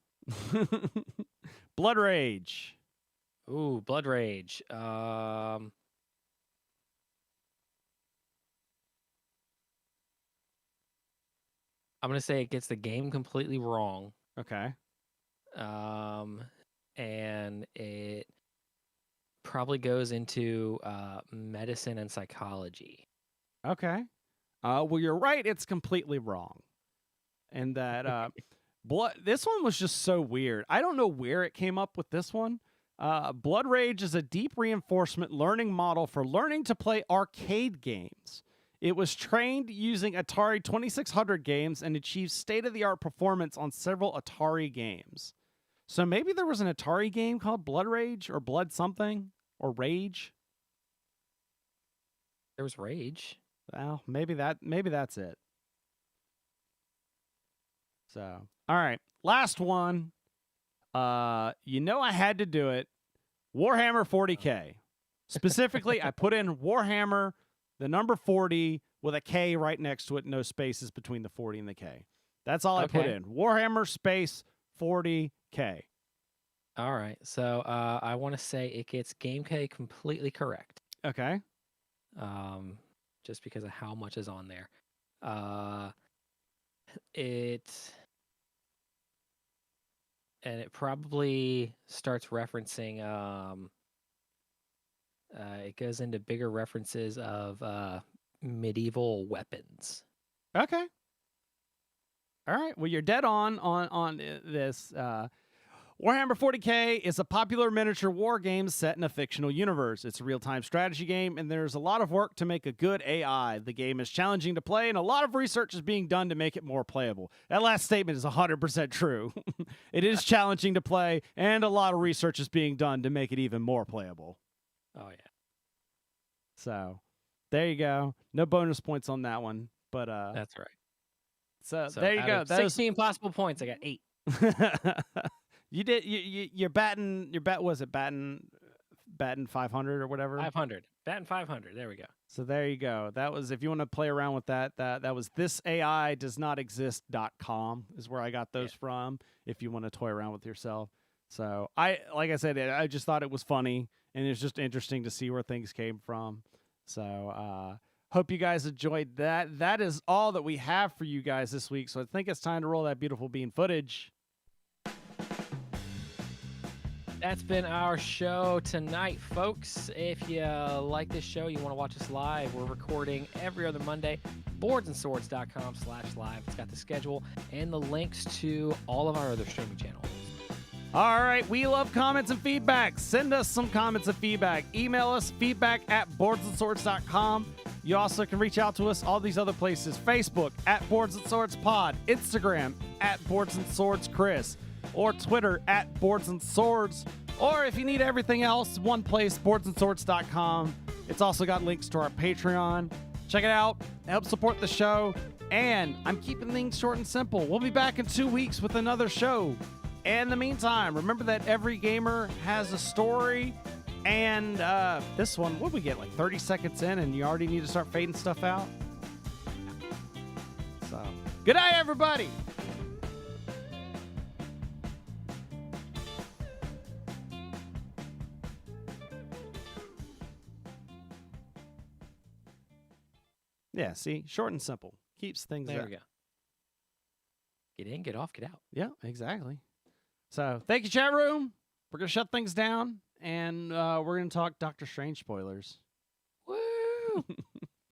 Speaker 1: Blood Rage.
Speaker 4: Ooh, Blood Rage. I'm gonna say it gets the game completely wrong.
Speaker 1: Okay.
Speaker 4: And it probably goes into medicine and psychology.
Speaker 1: Okay. Well, you're right. It's completely wrong. And that this one was just so weird. I don't know where it came up with this one. Blood Rage is a deep reinforcement learning model for learning to play arcade games. It was trained using Atari 2600 games and achieved state-of-the-art performance on several Atari games. So maybe there was an Atari game called Blood Rage or Blood something or Rage.
Speaker 4: There was Rage.
Speaker 1: Well, maybe that's it. So, all right, last one. I had to do it. Warhammer 40K. Specifically, I put in Warhammer, the number 40 with a K right next to it, no spaces between the 40 and the K. That's all I put
Speaker 4: Okay.
Speaker 1: in. Warhammer space 40K.
Speaker 4: All right. So I want to say it gets Game K completely correct.
Speaker 1: Okay.
Speaker 4: Just because of how much is on there. It probably starts referencing it goes into bigger references of medieval weapons.
Speaker 1: Okay. All right. Well, you're dead on this. Warhammer 40K is a popular miniature war game set in a fictional universe. It's a real-time strategy game, and there's a lot of work to make a good AI. The game is challenging to play, and a lot of research is being done to make it more playable. That last statement is 100% true. It is challenging to play, and a lot of research is being done to make it even more playable.
Speaker 4: Oh yeah.
Speaker 1: So, there you go. No bonus points on that one, but
Speaker 4: That's right.
Speaker 1: so
Speaker 4: So
Speaker 1: there you
Speaker 4: out
Speaker 1: go.
Speaker 4: of
Speaker 1: Those
Speaker 4: 16 possible points, I got 8.
Speaker 1: You did. You're batting. Your bet was it batting 500 or whatever.
Speaker 4: 500. Batting 500. There we go.
Speaker 1: So there you go. That was, if you want to play around with that was thisaidoesnotexist.com is where I got those from. If you want to toy around with yourself. So like I said, I just thought it was funny and it's just interesting to see where things came from. So hope you guys enjoyed that. That is all that we have for you guys this week. So I think it's time to roll that beautiful bean footage.
Speaker 4: That's been our show tonight, folks. If you like this show, you want to watch us live, we're recording every other Monday. boardsandswords.com/live. It's got the schedule and the links to all of our other streaming channels.
Speaker 1: All right, we love comments and feedback. Send us some comments and feedback. Email us feedback@boardsandswords.com. You also can reach out to us all these other places. Facebook @BoardsandSwordsPod, Instagram @BoardsandSwordsChris, or Twitter @BoardsandSwords. Or if you need everything else, one place, boardsandswords.com. It's also got links to our Patreon. Check it out. Help support the show. And I'm keeping things short and simple. We'll be back in 2 weeks with another show. In the meantime, remember that every gamer has a story. And this one, what did we get, like 30 seconds in and you already need to start fading stuff out? So, good night, everybody. Yeah, see, short and simple. Keeps things
Speaker 4: There
Speaker 1: up.
Speaker 4: we go. Get in, get off, get out.
Speaker 1: Yeah, exactly. So, thank you, chat room. We're going to shut things down, and we're going to talk Doctor Strange spoilers.
Speaker 4: Woo!